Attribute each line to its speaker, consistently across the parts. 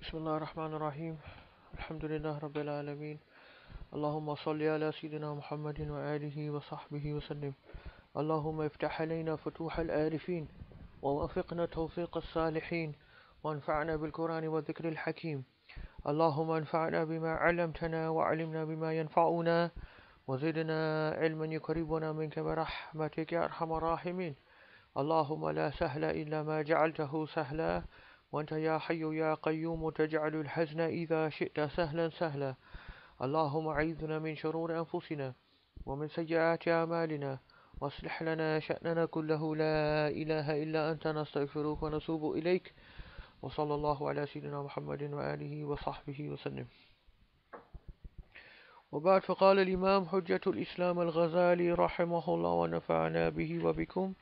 Speaker 1: بسم الله الرحمن الرحيم الحمد لله رب العالمين اللهم صل على سيدنا محمد وآله وصحبه وسلم اللهم افتح علينا فتوح العارفين ووفقنا توفيق الصالحين وانفعنا بالقرآن والذكر الحكيم اللهم انفعنا بما علمتنا وعلمنا بما ينفعنا وزدنا علما يقربنا منك برحمتك يا أرحم الراحمين اللهم لا سهل إلا ما جعلته سهلا وأنت يا حي يا قيوم تجعل الحزن إذا شئت سهلا سهلا اللهم أعذنا من شرور أنفسنا ومن سيئات أعمالنا واصلح لنا شأننا كله لا إله إلا أنت نستغفرك ونتوب إليك وصلى الله على سيدنا محمد وآله وصحبه وسلم وبعد فقال الإمام حجة الإسلام الغزالي رحمه الله ونفعنا به وبكم.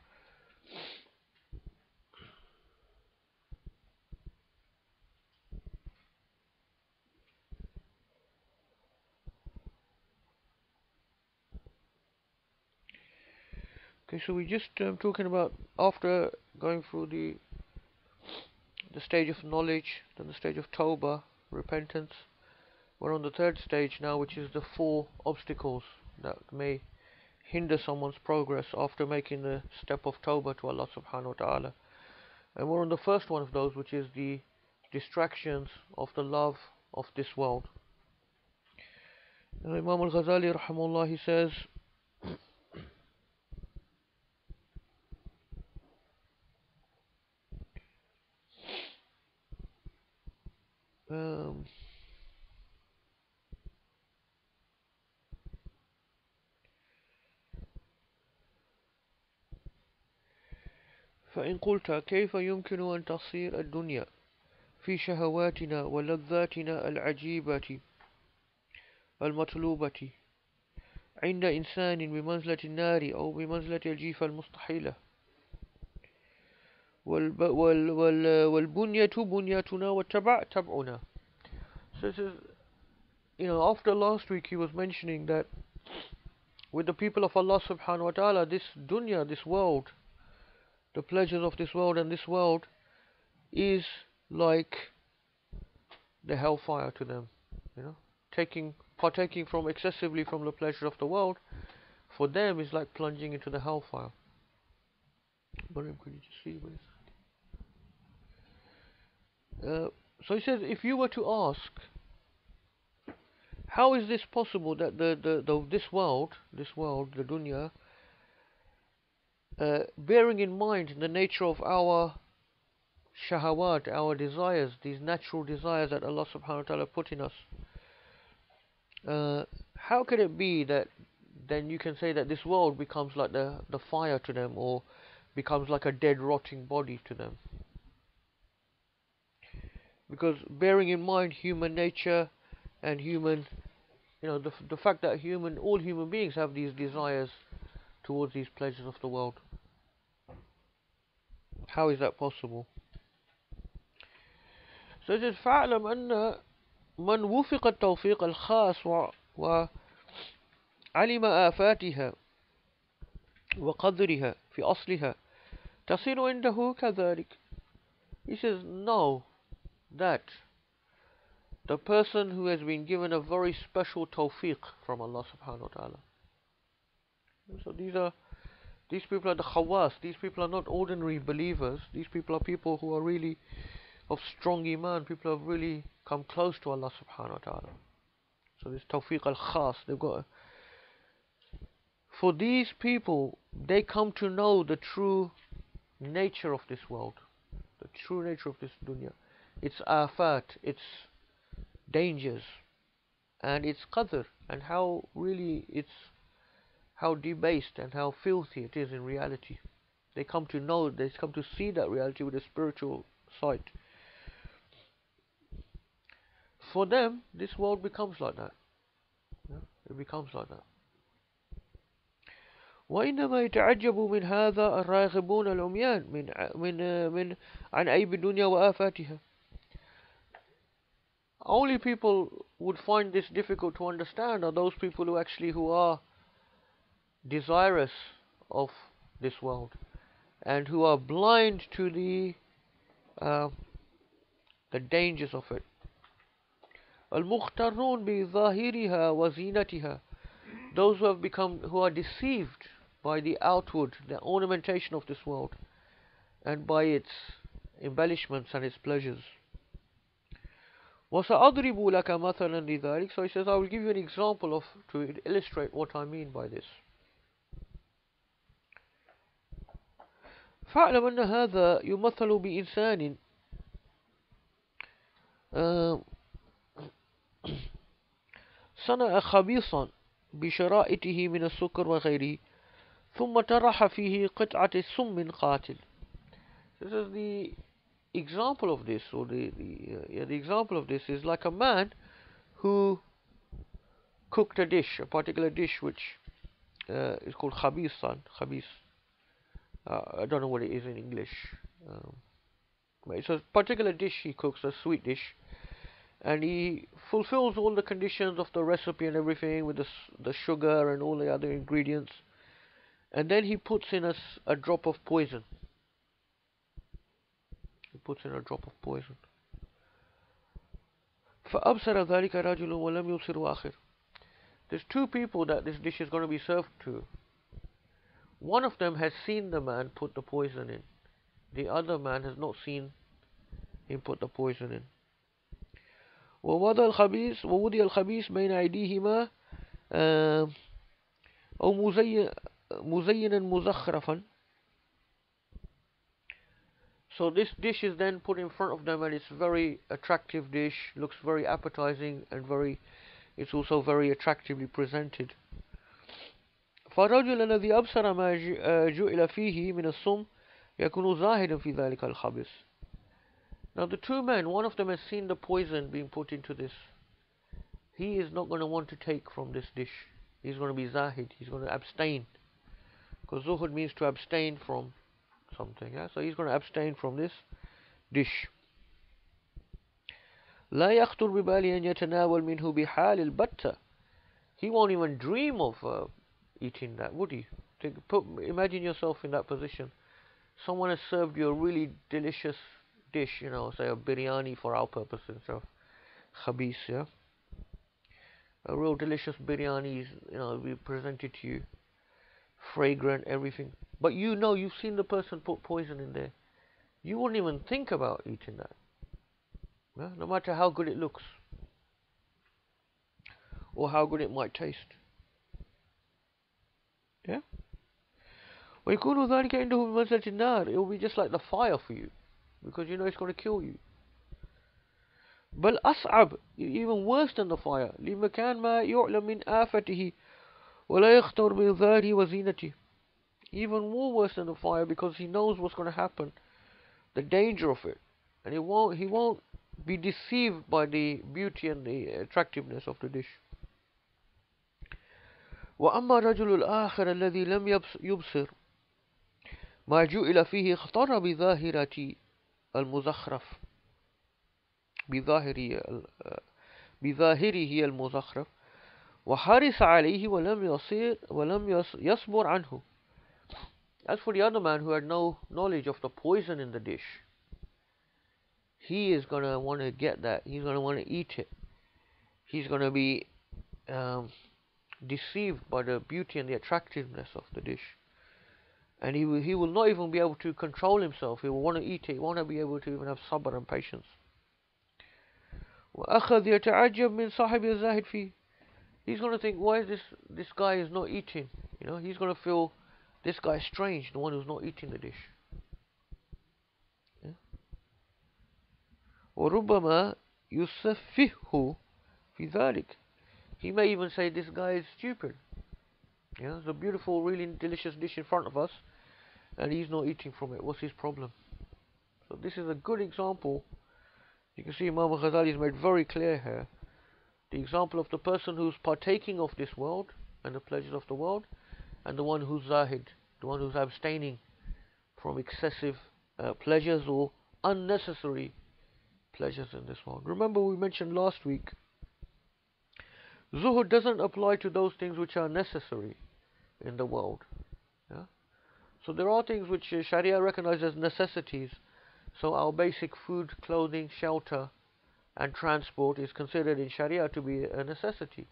Speaker 1: Okay, so we just talking about after going through the stage of knowledge, then the stage of Tawbah, repentance. We're on the third stage now, which is the four obstacles that may hinder someone's progress after making the step of Tawbah to Allah subhanahu wa ta'ala. And we're on the first one of those, which is the distractions of the love of this world. And Imam al-Ghazali rahimahullah, he says, um, فإن قلت كيف يمكن أن تصير الدنيا في شهواتنا ولذاتنا العجيبة المطلوبة عند إنسان بمنزلة النار أو بمنزلة الجيفة المستحيلة والبنية بنيتنا والتبع تبعنا. So this is, after last week he was mentioning that with the people of Allah subhanahu wa ta'ala, this dunya, this world, the pleasures of this world and this world is like the hellfire to them. Partaking from excessively from the pleasure of the world, for them is like plunging into the hellfire. But could you just see what so he says, if you were to ask, how is this possible that this world, the dunya, bearing in mind the nature of our shahawat, our desires, these natural desires that Allah subhanahu wa ta'ala put in us, how can it be that then you can say that this world becomes like the fire to them, or becomes like a dead rotting body to them? Because bearing in mind human nature and human, the fact that all human beings have these desires towards these pleasures of the world. How is that possible? So it says, فَاعْلَمْ أَنَّ مَنْ وُفِقَ التَّوْفِيقَ الْخَاص وعلم آفاتها وقدرها في أصلها تصير عنده كذلك. He says, know that the person who has been given a very special tawfiq from Allah subhanahu wa ta'ala. So these people are the khawas. These people are not ordinary believers. These people are people who are really of strong iman. People who have really come close to Allah subhanahu wa ta'ala. So this tawfiq al-khas, they've got. For these people, they come to know the true nature of this world, the true nature of this dunya, its afat, its dangers, and its qadr, and how debased and how filthy it is in reality. They come to see that reality with a spiritual sight. For them, this world becomes like that. It becomes like that. وإنما يتعجب من هذا الراغبون العميان من عن عيب الدنيا وآفاتها. Only people would find this difficult to understand are those people who are desirous of this world and who are blind to the dangers of it, المغترون بظاهرها وزينتها. Those who are deceived by the outward, the ornamentation of this world, and by its embellishments and its pleasures. وَسَأَضْرِبُ لَكَ مَثَلًا لِذَلِكَ. So he says, I will give you an example to illustrate what I mean by this. فَاعْلَمْ أَنَّ هَذَا يُمَثَّلُ بِإِنسَانٍ صنع خبيصا بشرائطه من السكر وغيره ثم طرح فيه قطعة سم قاتل. This is the example of this, or the example of this is like a man who cooked a dish, a particular dish which is called khabisan. Khabis. I don't know what it is in English. But it's a particular dish he cooks, a sweet dish, and he fulfills all the conditions of the recipe and everything with the sugar and all the other ingredients, and then he puts in a drop of poison. He puts in a drop of poison. فأبصر ذلك رجل ولم يبصر آخر. There's two people that this dish is going to be served to. One of them has seen the man put the poison in. The other man has not seen him put the poison in. ووضع الخبيث بين أيديهما أو مزينا مزخرفا. So this dish is then put in front of them, and it's a very attractive dish, looks very appetizing, and it's also very attractively presented. فالرجل الذي أبصر ما جعل فيه من السم يكون زاهدا في ذلك الخبث. Now the two men, one of them has seen the poison being put into this. He is not going to want to take from this dish. He's going to be zahid. He's going to abstain, because zuhud means to abstain from something. Yeah? So he's going to abstain from this dish. لا يخطر ببالي أن يتناول منه بحال البتة. He won't even dream of eating that, would he? Imagine yourself in that position. Someone has served you a really delicious dish, say a biryani for our purposes of khabis, yeah? A real delicious biryani is, be presented to you, fragrant, everything. But you've seen the person put poison in there. You wouldn't even think about eating that, yeah? No matter how good it looks, or how good it might taste. Yeah? ويكون ذلك عنده بمنزلة النار. It will be just like the fire for you, because it's going to kill you. بل أصعب, even worse than the fire. لمكان ما يعلم من آفته ولا يخطر بظاهره وزينته. Even more worse than the fire, because he knows what's going to happen, the danger of it, and he won't be deceived by the beauty and the attractiveness of the dish. وأما الرجل الآخر الذي لم يبصر ما جعل فيه اختر بظاهرة المزخرف بظاهره المزخرف وحرص عليه ولم يصبر عنه. As for the other man who had no knowledge of the poison in the dish, he is going to want to get that. He's going to want to eat it. He's going to be deceived by the beauty and the attractiveness of the dish. And he will not even be able to control himself. He will want to eat it. He won't be able to even have sabr and patience. وأخذ يتعجب من صاحب الزاهد فيه. He's going to think, why is this guy is not eating? He's going to feel this guy is strange, the one who's not eating the dish. Yeah? وربما يسفهه في ذلك. He may even say this guy is stupid. It's a beautiful, really delicious dish in front of us, and he's not eating from it. What's his problem? So this is a good example. You can see Imam Ghazali has made very clear here the example of the person who's partaking of this world and the pleasures of the world, and the one who's zahid, the one who's abstaining from excessive pleasures or unnecessary pleasures in this world. Remember, we mentioned last week, zuhud doesn't apply to those things which are necessary in the world. Yeah? So there are things which Sharia recognizes as necessities. So our basic food, clothing, shelter, and transport is considered in Sharia to be a necessity,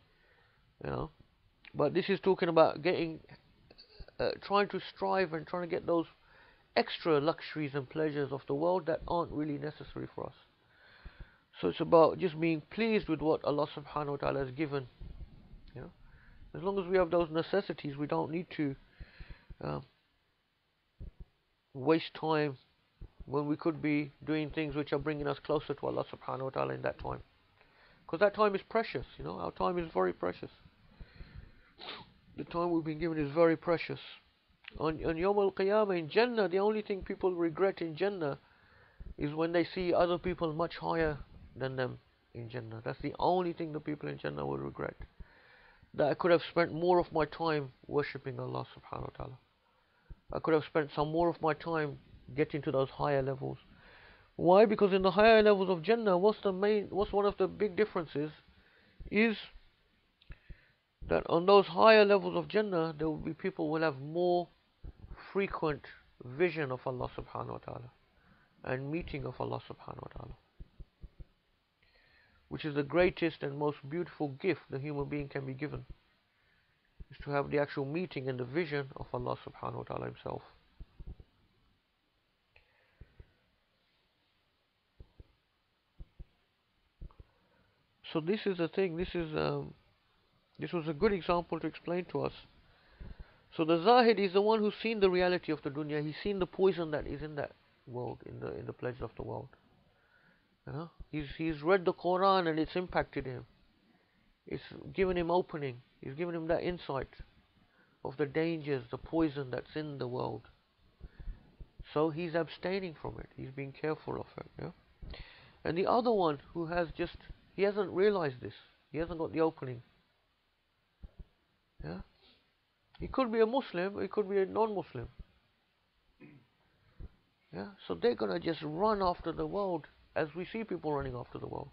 Speaker 1: you know. But this is talking about getting, trying to strive and trying to get those extra luxuries and pleasures of the world that aren't really necessary for us. So it's about just being pleased with what Allah subhanahu wa ta'ala has given. You know? As long as we have those necessities, we don't need to uh, waste time when we could be doing things which are bringing us closer to Allah subhanahu wa ta'ala in that time. Because that time is precious, you know, our time is very precious. The time we've been given is very precious. On Yawm al-Qiyamah in Jannah, the only thing people regret in Jannah is when they see other people much higher than them in Jannah. That's the only thing the people in Jannah will regret. That I could have spent more of my time worshipping Allah subhanahu wa ta'ala. I could have spent some more of my time getting to those higher levels. Why? Because in the higher levels of Jannah, what's one of the big differences is that on those higher levels of Jannah, there will be people who will have more frequent vision of Allah subhanahu wa ta'ala and meeting of Allah subhanahu wa ta'ala, which is the greatest and most beautiful gift the human being can be given, is to have the actual meeting and the vision of Allah subhanahu wa ta'ala himself. So this is the thing, this was a good example to explain to us. So the Zahid is the one who's seen the reality of the dunya. He's seen the poison that is in that world, in the pleasures of the world. You know? He's read the Quran and it's impacted him. It's given him opening. It's given him that insight of the dangers, the poison that's in the world. So he's abstaining from it. He's being careful of it. Yeah? And the other one who has he hasn't realized this. He hasn't got the opening. Yeah? He could be a Muslim, he could be a non-Muslim. Yeah? So they're going to just run after the world as we see people running after the world.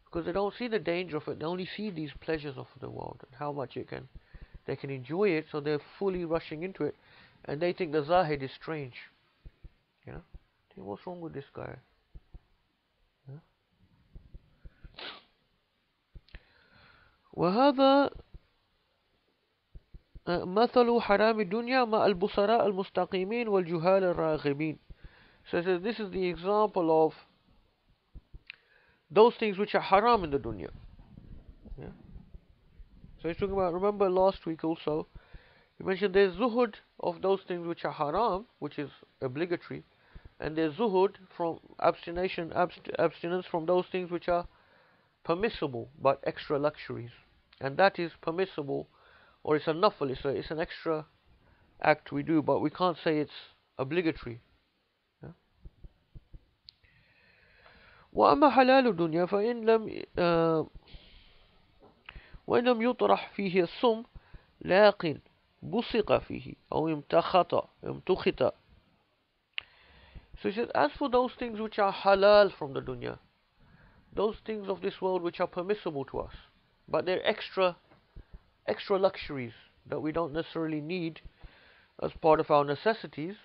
Speaker 1: Because they don't see the danger of it, they only see these pleasures of the world and how much they can enjoy it, so they're fully rushing into it. And they think the Zahid is strange. You know? Think, what's wrong with this guy? Yeah? وهذا مثل حرام الدنيا مع البصراء المستقيمين والجهال الراغبين. So this is the example of those things which are haram in the dunya. Yeah? So he's talking about, remember last week also, he mentioned there's zuhud of those things which are haram, which is obligatory, and there's zuhud from abstinence from those things which are permissible but extra luxuries. And that is permissible, or it's a nafil, it's an extra act we do, but we can't say it's obligatory. Yeah? وأما حلال الدنيا وإن لم يطرح فيه السم لكن بصق فيه أو امتخط. So he says, as for those things which are halal from the dunya, those things of this world which are permissible to us, but they're extra luxuries that we don't necessarily need as part of our necessities.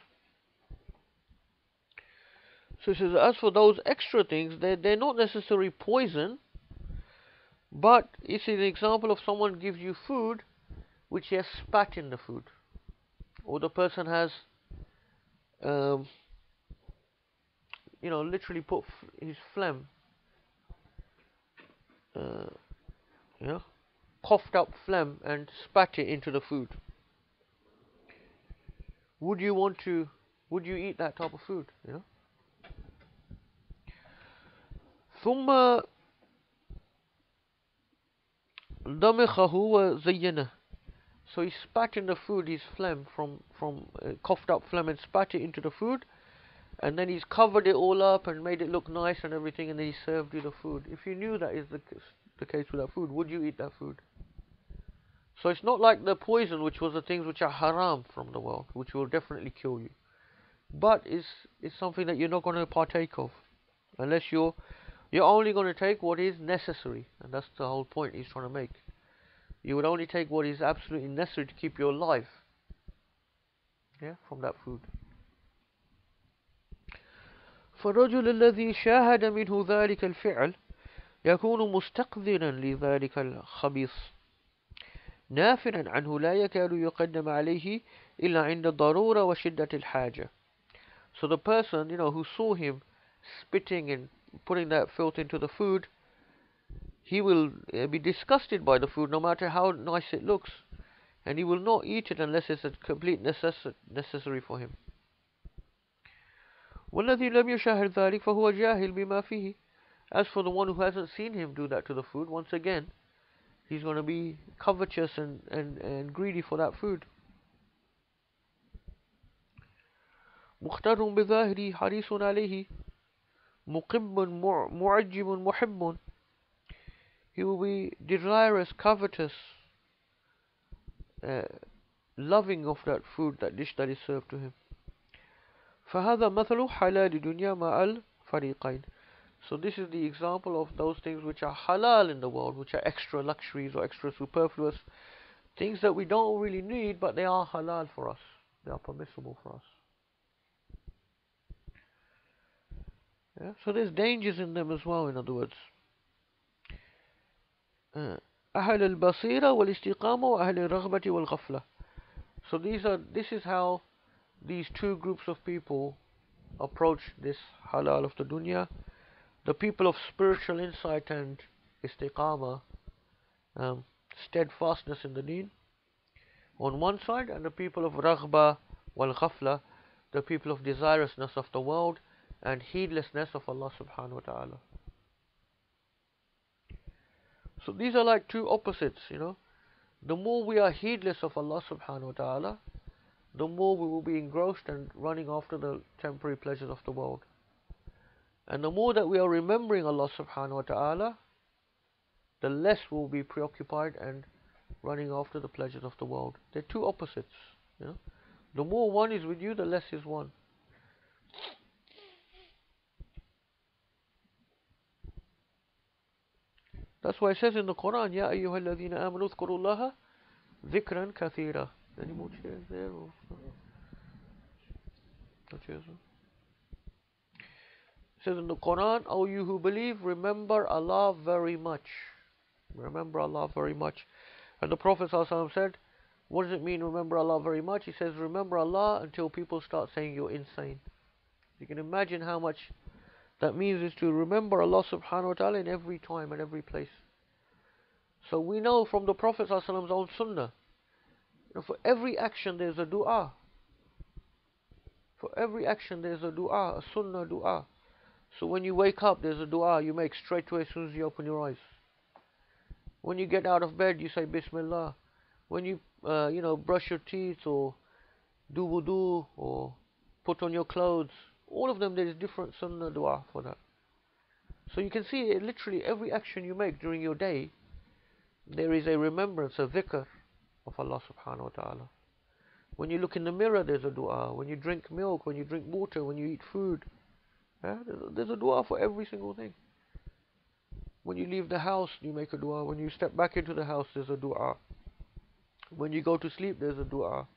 Speaker 1: So he says, as for those extra things, they're not necessarily poison, but it's an example of someone gives you food which he has spat in the food, or the person has literally put his phlegm, coughed up phlegm and spat it into the food. Would you eat that type of food? You know? ثم ضمخه وزينه. So he spat in the food his phlegm from coughed up phlegm and spat it into the food, and then he's covered it all up and made it look nice and everything, and then he served you the food. If you knew that is the case with that food, would you eat that food? So it's not like the poison, which was the things which are haram from the world, which will definitely kill you, but it's something that you're not going to partake of, unless you're only going to take what is necessary, and that's the whole point he's trying to make. You would only take what is absolutely necessary to keep your life, from that food. فالرجل الذي شاهد منه ذلك الفعل يكون مستقذرا لذلك الخبيث نافرا عنه لا يكاد يقدم عليه إلا عند الضرورة وشدة الحاجة. So the person, who saw him spitting and putting that filth into the food, he will be disgusted by the food no matter how nice it looks, and he will not eat it unless it's a complete necessary for him. والذي لم يشاهد ذلك فهو جاهل بما فيه. As for the one who hasn't seen him do that to the food, once again, he's going to be covetous and greedy for that food. مختر بظاهره حريص عليه مقب معجب محب. He will be desirous, covetous, loving of that food, that dish that is served to him. فهذا مثل حلال دنيا مع الفريقين. So this is the example of those things which are halal in the world, which are extra luxuries or extra superfluous, things that we don't really need, but they are halal for us. They are permissible for us. Yeah? So there's dangers in them as well, in other words. أهل البصيرة والاستقامة وأهل الرغبة والغفلة. So this is how these two groups of people approach this halal of the dunya. The people of spiritual insight and istiqama, steadfastness in the deen, on one side, and the people of raghba wal ghafla, the people of desirousness of the world and heedlessness of Allah subhanahu wa ta'ala. So these are like two opposites, The more we are heedless of Allah subhanahu wa ta'ala, the more we will be engrossed and running after the temporary pleasures of the world. And the more that we are remembering Allah subhanahu wa ta'ala, the less we will be preoccupied and running after the pleasures of the world. They're two opposites. The more one is with you, the less is one. That's why it says in the Quran, Ya ayyuha alladhina amanu dhkuru Allaha dhikran kathira. Any more chairs there? Or no chairs? It says in the Quran, O you who believe, remember Allah very much. Remember Allah very much. And the Prophet ﷺ said, what does it mean, remember Allah very much? He says, remember Allah until people start saying you're insane. You can imagine how much that means, is to remember Allah subhanahu wa ta'ala in every time and every place. So we know from the Prophet ﷺ's own sunnah, for every action there's a dua. For every action there's a dua, a sunnah dua. So when you wake up, there's a dua you make straight away as soon as you open your eyes. When you get out of bed, you say Bismillah. When you, brush your teeth or do wudu or put on your clothes, all of them there is different sunnah dua for that. So you can see literally every action you make during your day, there is a remembrance, a dhikr of Allah subhanahu wa ta'ala. When you look in the mirror, there's a dua. When you drink milk, when you drink water, when you eat food, there's a dua for every single thing. When you leave the house, you make a dua. When you step back into the house, there's a dua. When you go to sleep, there's a dua.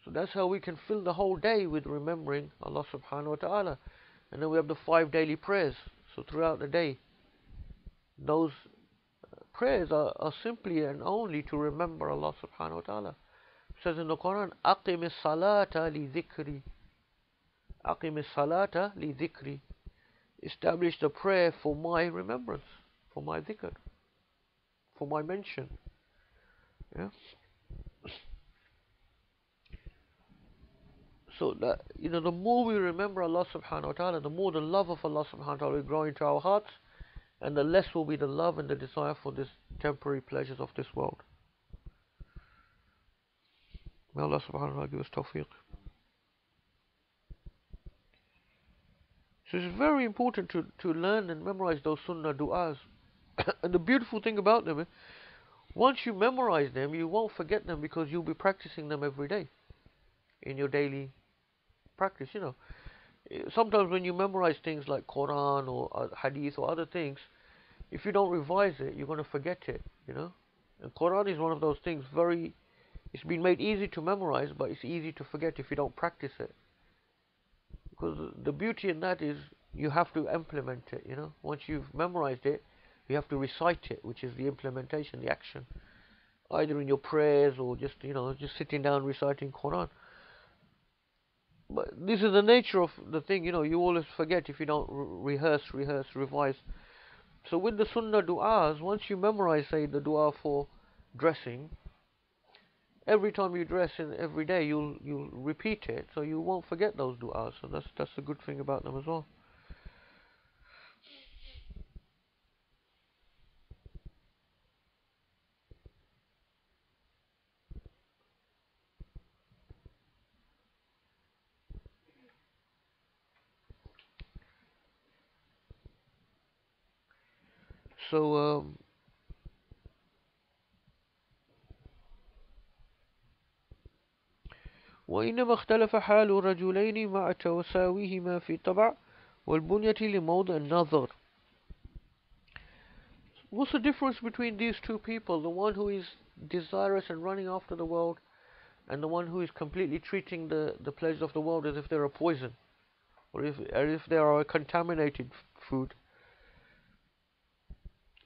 Speaker 1: So that's how we can fill the whole day with remembering Allah subhanahu wa ta'ala. And then we have the 5 daily prayers. So throughout the day, those prayers are simply and only to remember Allah subhanahu wa ta'ala. It says in the Quran, أَقِمِ الصَّلَاةَ لِذِكْرِ أَقِمِ الصَّلَاةَ لِذِكْرِ. Establish the prayer for my remembrance, for my dhikr, for my mention. Yeah. So that, the more we remember Allah subhanahu wa ta'ala, the more the love of Allah subhanahu wa ta'ala will grow into our hearts, and the less will be the love and the desire for this temporary pleasures of this world. May Allah subhanahu wa ta'ala give us tawfiq. So it's very important to learn and memorize those sunnah du'as. And the beautiful thing about them is, once you memorize them, you won't forget them because you'll be practicing them every day in your daily practice. Sometimes when you memorize things like Quran or Hadith or other things, if you don't revise it, you're going to forget it. And Quran is one of those things, it's been made easy to memorize, but it's easy to forget if you don't practice it. Because the beauty in that is you have to implement it, you know. Once you've memorized it, you have to recite it, which is the implementation, the action. Either in your prayers or just, you know, just sitting down reciting Quran. But this is the nature of the thing, you know, you always forget if you don't rehearse, revise. So with the Sunnah du'as, once you memorize, say, the du'a for dressing, every time you dress in every day, you'll repeat it, so you won't forget those du'as. So that's a good thing about them as well. So وإنما اختلف حال الرجلين مع تساويهما في طبع والبنية لموضع النظر. What's the difference between these two people? The one who is desirous and running after the world, and the one who is completely treating the pleasures of the world as if they're a poison, or if they are a contaminated food.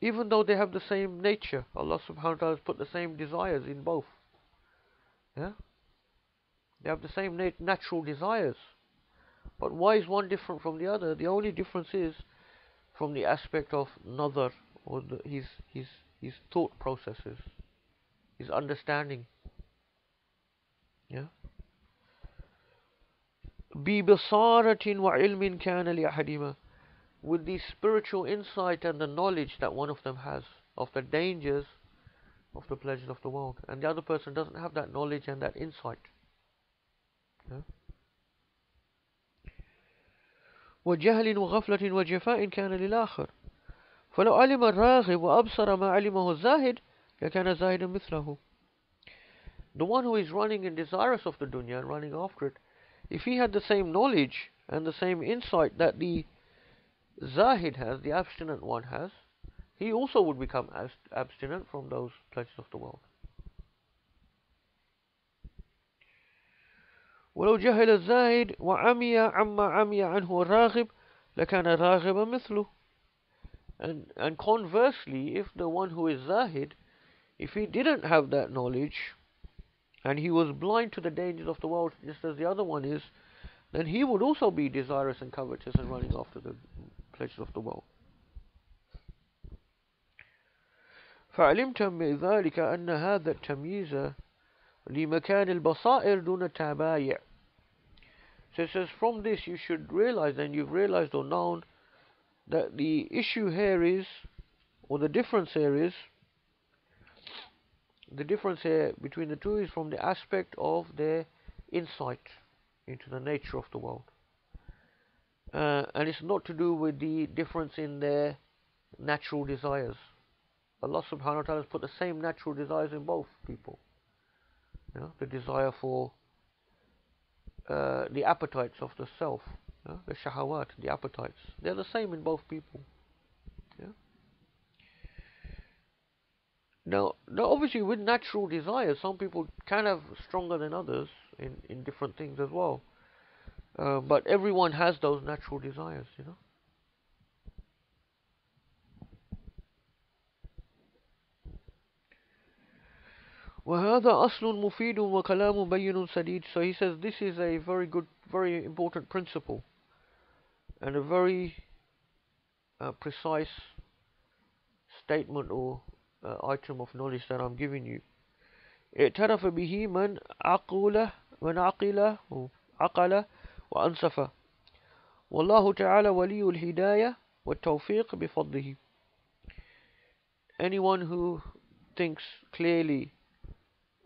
Speaker 1: Even though they have the same nature, Allah subhanahu wa ta'ala has put the same desires in both. Yeah? They have the same natural desires. But why is one different from the other? The only difference is from the aspect of nazar, or his thought processes, his understanding. Yeah? بِبَصَارَةٍ وَعِلْمٍ كَانَ لِأَحَدِهِمَا, with the spiritual insight and the knowledge that one of them has of the dangers of the pleasures of the world, and the other person doesn't have that knowledge and that insight. Yeah? وجهل وغفلة وجفاء كان للآخر فلو علم الراغب وأبصر ما علمه الزاهد لكان زاهدا مثله. The one who is running and desirous of the dunya and running after it, if he had the same knowledge and the same insight that the zahid has, the abstinent one has, he also would become abstinent from those pleasures of the world. ولو جهل الزاهد وعمي عما عمي عنه الراغب لكان راغبا مثله. And conversely, if the one who is zahid, if he didn't have that knowledge and he was blind to the dangers of the world just as the other one is, then he would also be desirous and covetous and running after the pleasures of the world. فعلمت من ذلك أن هذا التمييز لمكان البصائر دون التبايع. So it says, from this you should realize, and you've realized or known, that the issue here is, or the difference here is, the difference here between the two is from the aspect of their insight into the nature of the world. And it's not to do with the difference in their natural desires. Allah subhanahu wa ta'ala has put the same natural desires in both people. You know, the desire for the appetites of the self, the shahawat, the appetites, they're the same in both people. Yeah? Now, obviously, with natural desires, some people can have stronger than others in different things as well. But everyone has those natural desires, you know. وهذا أصل مفيد وكلام بين سديد. So he says this is a very good, very important principle and a very precise statement or item of knowledge that I'm giving you. اعترف به من عقل عقل وأنصف والله تعالى ولي الهداية والتوفيق بفضله. Anyone who thinks clearly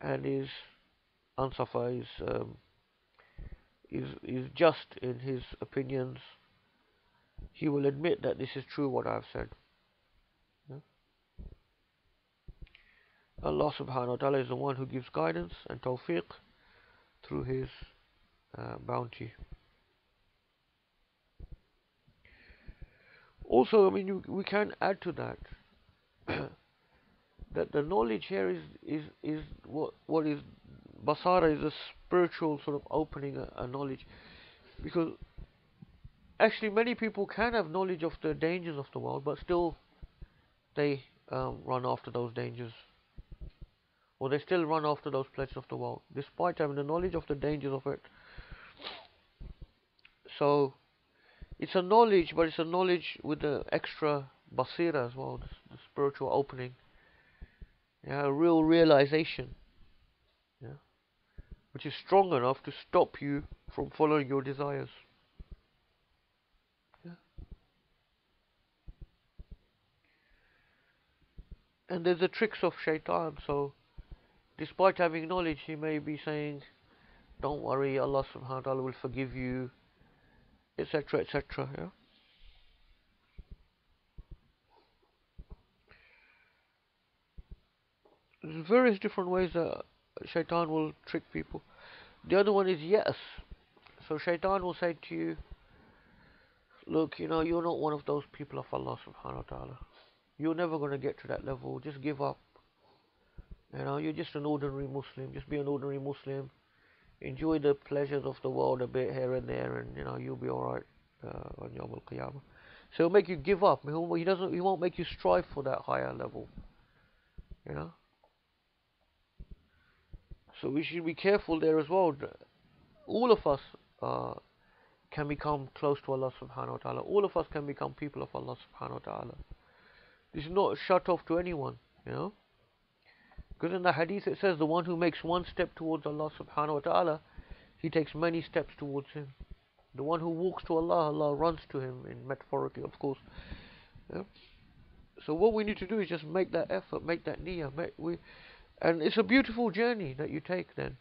Speaker 1: and is ansafa, is just in his opinions, he will admit that this is true what I've said. Yeah? Allah subhanahu wa ta'ala is the one who gives guidance and tawfiq through his bounty. Also, I mean, we can add to that that the knowledge here is what is basara, is a spiritual sort of opening a knowledge, because Actually, many people can have knowledge of the dangers of the world, but still they run after those dangers, or they still run after those pleasures of the world, despite having the knowledge of the dangers of it. So it's a knowledge, but it's a knowledge with the extra basira as well, the spiritual opening, yeah, a real realization, yeah, which is strong enough to stop you from following your desires. Yeah. And there's the tricks of shaitan. So despite having knowledge, he may be saying, "Don't worry, Allah Subhanahu wa Taala will forgive you," etc., etc. Yeah. There's various different ways that shaitan will trick people. The other one is yes. So shaitan will say to you, "Look, you're not one of those people of Allah Subhanahu wa Taala. You're never going to get to that level. Just give up. You're just an ordinary Muslim. Just be an ordinary Muslim. Enjoy the pleasures of the world a bit here and there, and you'll be all right on Yawm al-Qiyamah." So he'll make you give up. He won't make you strive for that higher level. You know. So we should be careful there as well. All of us uh, can become close to Allah Subhanahu wa Taala. All of us can become people of Allah Subhanahu wa Taala. This is not shut off to anyone. Because in the hadith it says the one who makes one step towards Allah Subhanahu wa Taala, he takes many steps towards him. The one who walks to Allah, Allah runs to him, in metaphorically, of course. Yeah? So what we need to do is just make that effort, make that niyyah. And it's a beautiful journey that you take then.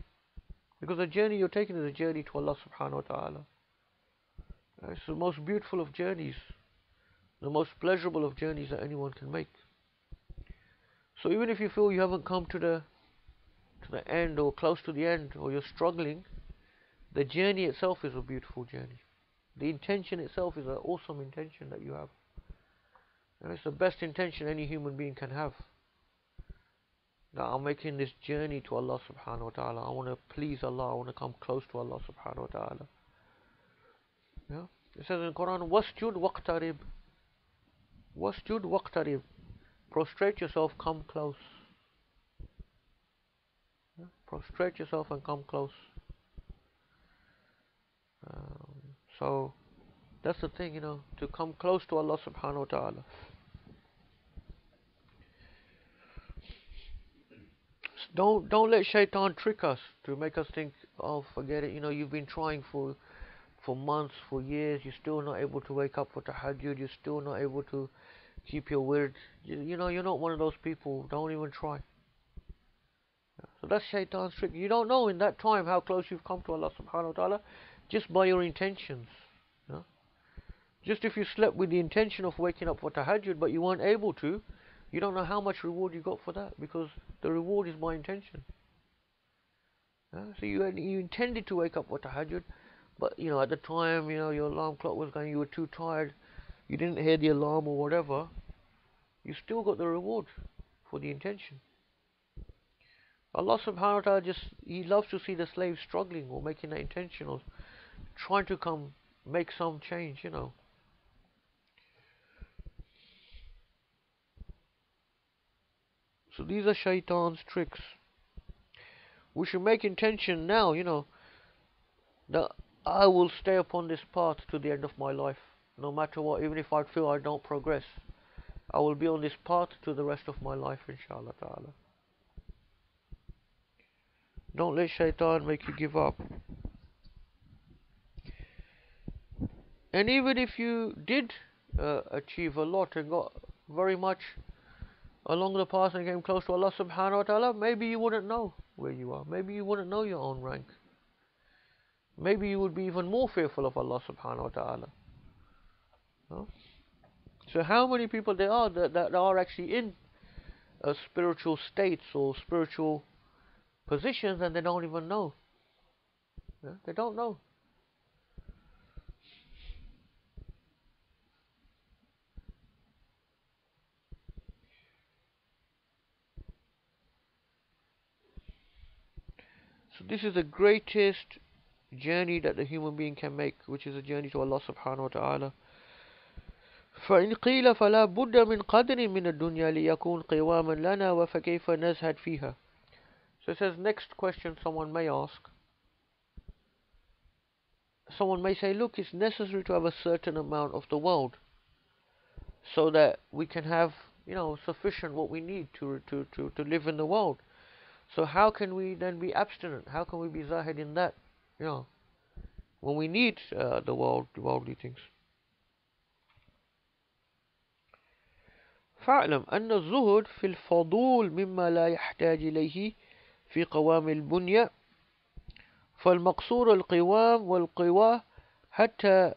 Speaker 1: Because the journey you're taking is a journey to Allah Subhanahu wa Ta'ala. It's the most beautiful of journeys, the most pleasurable of journeys that anyone can make. So even if you feel you haven't come to the end, or close to the end, or you're struggling, the journey itself is a beautiful journey. The intention itself is an awesome intention that you have. And it's the best intention any human being can have. That I'm making this journey to Allah Subhanahu wa Ta'ala. I want to please Allah. I want to come close to Allah Subhanahu wa Ta'ala. Yeah? It says in the Quran, "Wasjud waqtarib." Wasjud waqtarib. Prostrate yourself, come close. Yeah? Prostrate yourself and come close. So that's the thing, to come close to Allah Subhanahu wa Ta'ala. Don't let shaitan trick us to make us think, "Oh, forget it, you've been trying for months, for years, you're still not able to wake up for tahajjud, you're still not able to keep your word. You're not one of those people, don't even try." So that's shaitan's trick. You don't know in that time how close you've come to Allah Subhanahu wa Ta'ala just by your intentions. Just if you slept with the intention of waking up for tahajjud but you weren't able to, you don't know how much reward you got for that, because the reward is by intention. So you intended to wake up for tahajjud, but at the time your alarm clock was going, you were too tired, you didn't hear the alarm or whatever, you still got the reward for the intention. Allah Subhanahu wa Ta'ala He loves to see the slave struggling or making that intention or trying to make some change. So these are shaitan's tricks. We should make intention now, that I will stay upon this path to the end of my life, no matter what. Even if I feel I don't progress, I will be on this path to the rest of my life, inshallah ta'ala. Don't let shaitan make you give up. And even if you did achieve a lot and got very much along the path and came close to Allah Subhanahu wa Ta'ala, maybe you wouldn't know where you are. Maybe you wouldn't know your own rank. Maybe you would be even more fearful of Allah Subhanahu wa Ta'ala. So how many people there are that are actually in spiritual states or spiritual positions and they don't even know. They don't know. So this is the greatest journey that the human being can make, which is a journey to Allah subhanahu wa ta'ala. فإن قيل فلا بد من قدر من الدنيا ليكون قواما لنا فكيف نزهد فيها. So it says, next question someone may ask. Someone may say, look, it's necessary to have a certain amount of the world so that we can have, sufficient what we need to live in the world. So how can we then be abstinent? How can we be zahid in that? When we need the worldly things. فاعلم أن الزهد في الفضول مما لا يحتاج إليه في قوام البنية فالمقصور القوام والقوى حتى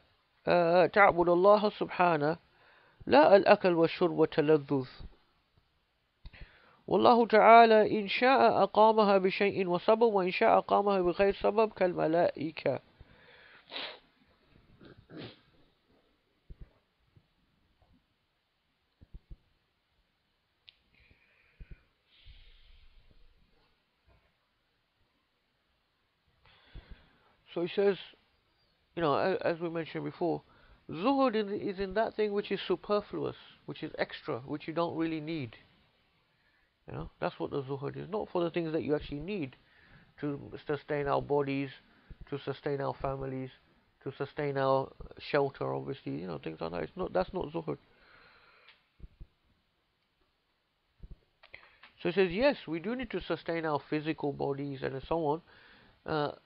Speaker 1: تعبد الله سبحانه لا الأكل والشرب والتلذذ والله تعالى إن شاء أقامها بشيء وسبب وإن شاء أقامها بغير سبب كالملائكة. So he says, as we mentioned before, zuhud is in that thing which is superfluous, which is extra, which you don't really need. That's what the zuhud is. Not for the things that you actually need to sustain our bodies, to sustain our families, to sustain our shelter, obviously, things like that. That's not zuhud. So he says, yes, we do need to sustain our physical bodies and so on,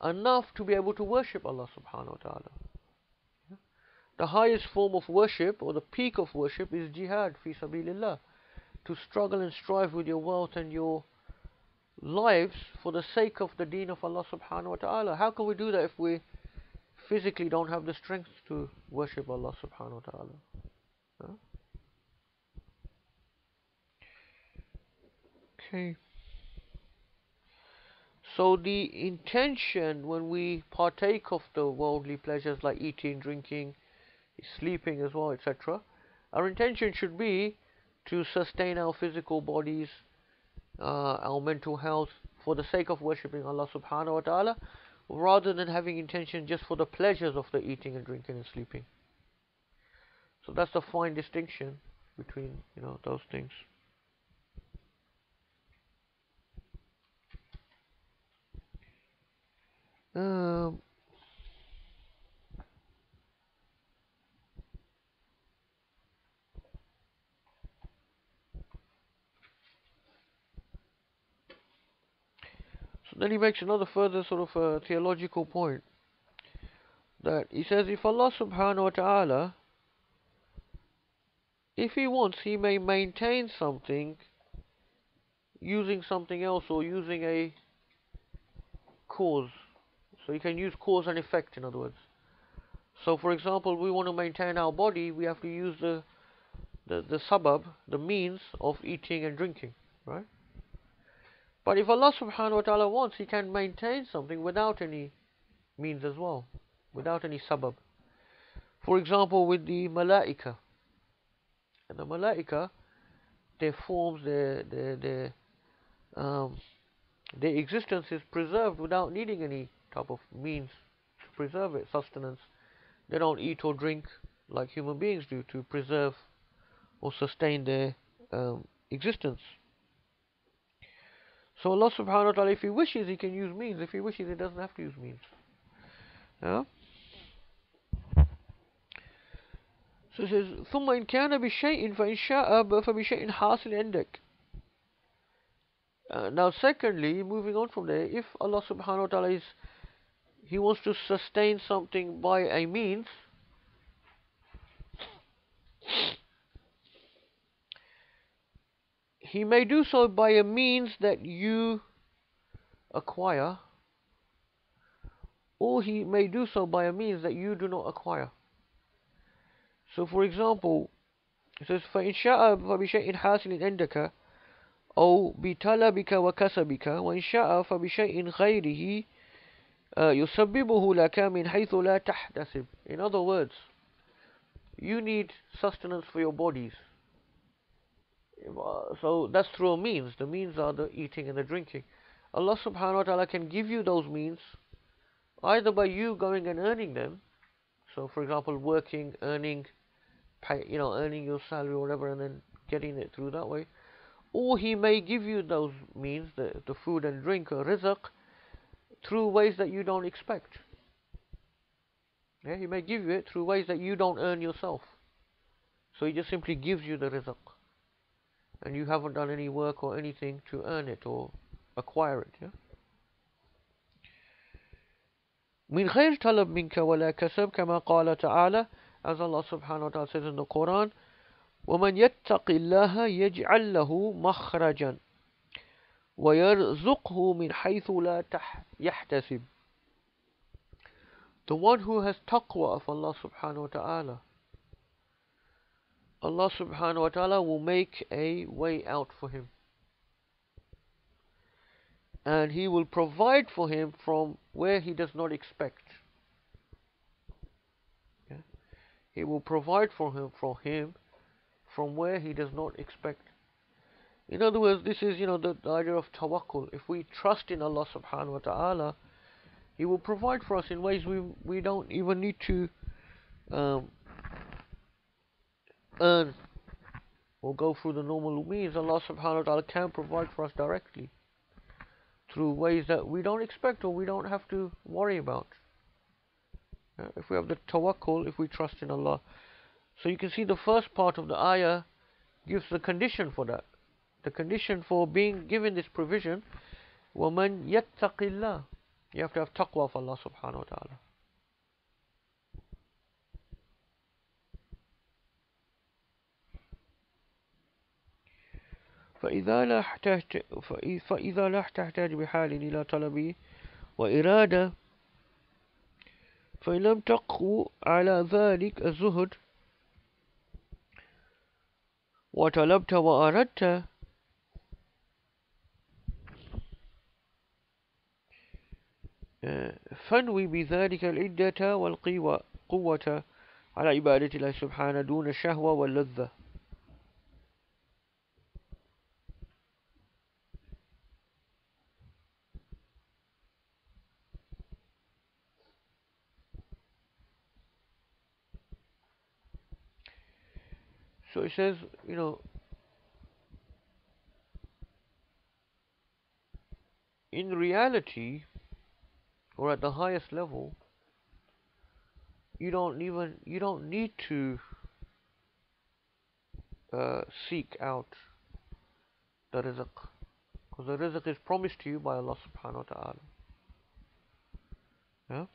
Speaker 1: enough to be able to worship Allah subhanahu wa ta'ala. The highest form of worship, or the peak of worship, is jihad fi sabilillah. To struggle and strive with your wealth and your lives for the sake of the deen of Allah subhanahu wa ta'ala. How can we do that if we physically don't have the strength to worship Allah subhanahu wa ta'ala? Huh? Okay. So the intention when we partake of the worldly pleasures like eating, drinking, sleeping as well, etc., our intention should be to sustain our physical bodies, our mental health, for the sake of worshipping Allah subhanahu wa ta'ala, rather than having intention just for the pleasures of the eating and drinking and sleeping. So that's the fine distinction between those things. So then he makes another further sort of theological point, that he says, if Allah subhanahu wa ta'ala, if he wants, he may maintain something using something else, or using a cause. So you can use cause and effect, in other words. So for example, we want to maintain our body, we have to use the sabab, the means of eating and drinking, right? But if Allah subhanahu wa ta'ala wants, he can maintain something without any means as well, without any sabab. For example, with the malaika. And the malaika, their forms, their existence is preserved without needing any type of means to preserve it, sustenance. They don't eat or drink like human beings do to preserve or sustain their existence. So Allah subhanahu wa ta'ala, if he wishes, he can use means. If he wishes, he doesn't have to use means. Yeah? So it says, ثم إن كان بشيء فإن شاء فبشيء حاصل عندك. Now secondly, moving on from there, if Allah subhanahu wa ta'ala he wants to sustain something by a means, he may do so by a means that you acquire, or he may do so by a means that you do not acquire. So for example, it says, فإن شاء فبشيء حاصل عندك أو بطلبك وكسبك وإن شاء فبشيء غيره يسببه لك من حيث لا تحتسب. In other words, you need sustenance for your bodies. So that's through a means. The means are the eating and the drinking. Allah subhanahu wa ta'ala can give you those means either by you going and earning them. So, for example, working, earning, earning your salary or whatever, and then getting it through that way. Or He may give you those means, the food and drink, or rizq, through ways that you don't expect. Yeah, He may give you it through ways that you don't earn yourself. So He just simply gives you the rizq, and you haven't done any work or anything to earn it or acquire it. Yeah. من غير طلب منك ولا كسب كما قال تعالى, as Allah subhanahu wa ta'ala says in the Quran, ومن يتق الله يجعل له مخرجا ويرزقه من حيث لا يحتسب. The one who has taqwa of Allah subhanahu wa ta'ala, Allah subhanahu wa ta'ala will make a way out for him. And He will provide for him from where he does not expect. Yeah? He will provide for him from where he does not expect. In other words, this is, the idea of tawakkul. If we trust in Allah subhanahu wa ta'ala, He will provide for us in ways we don't even need to earn or go through the normal means. Allah subhanahu wa ta'ala can provide for us directly through ways that we don't expect or we don't have to worry about. If we have the tawakkul, if we trust in Allah. So you can see the first part of the ayah gives the condition for that. The condition for being given this provision, وَمَنْ يَتَّقِ اللَّهِ, you have to have taqwa of Allah subhanahu wa ta'ala. فإذا لا تحتاج بحال إلى طلبه وإرادة فإن لم تقو على ذلك الزهد وطلبت وأردت فانوي بذلك العدة والقوة على عبادة الله سبحانه دون الشهوة واللذة. So it says, in reality, or at the highest level, you don't need to seek out the rizq, because the rizq is promised to you by Allah subhanahu wa ta'ala. Yeah?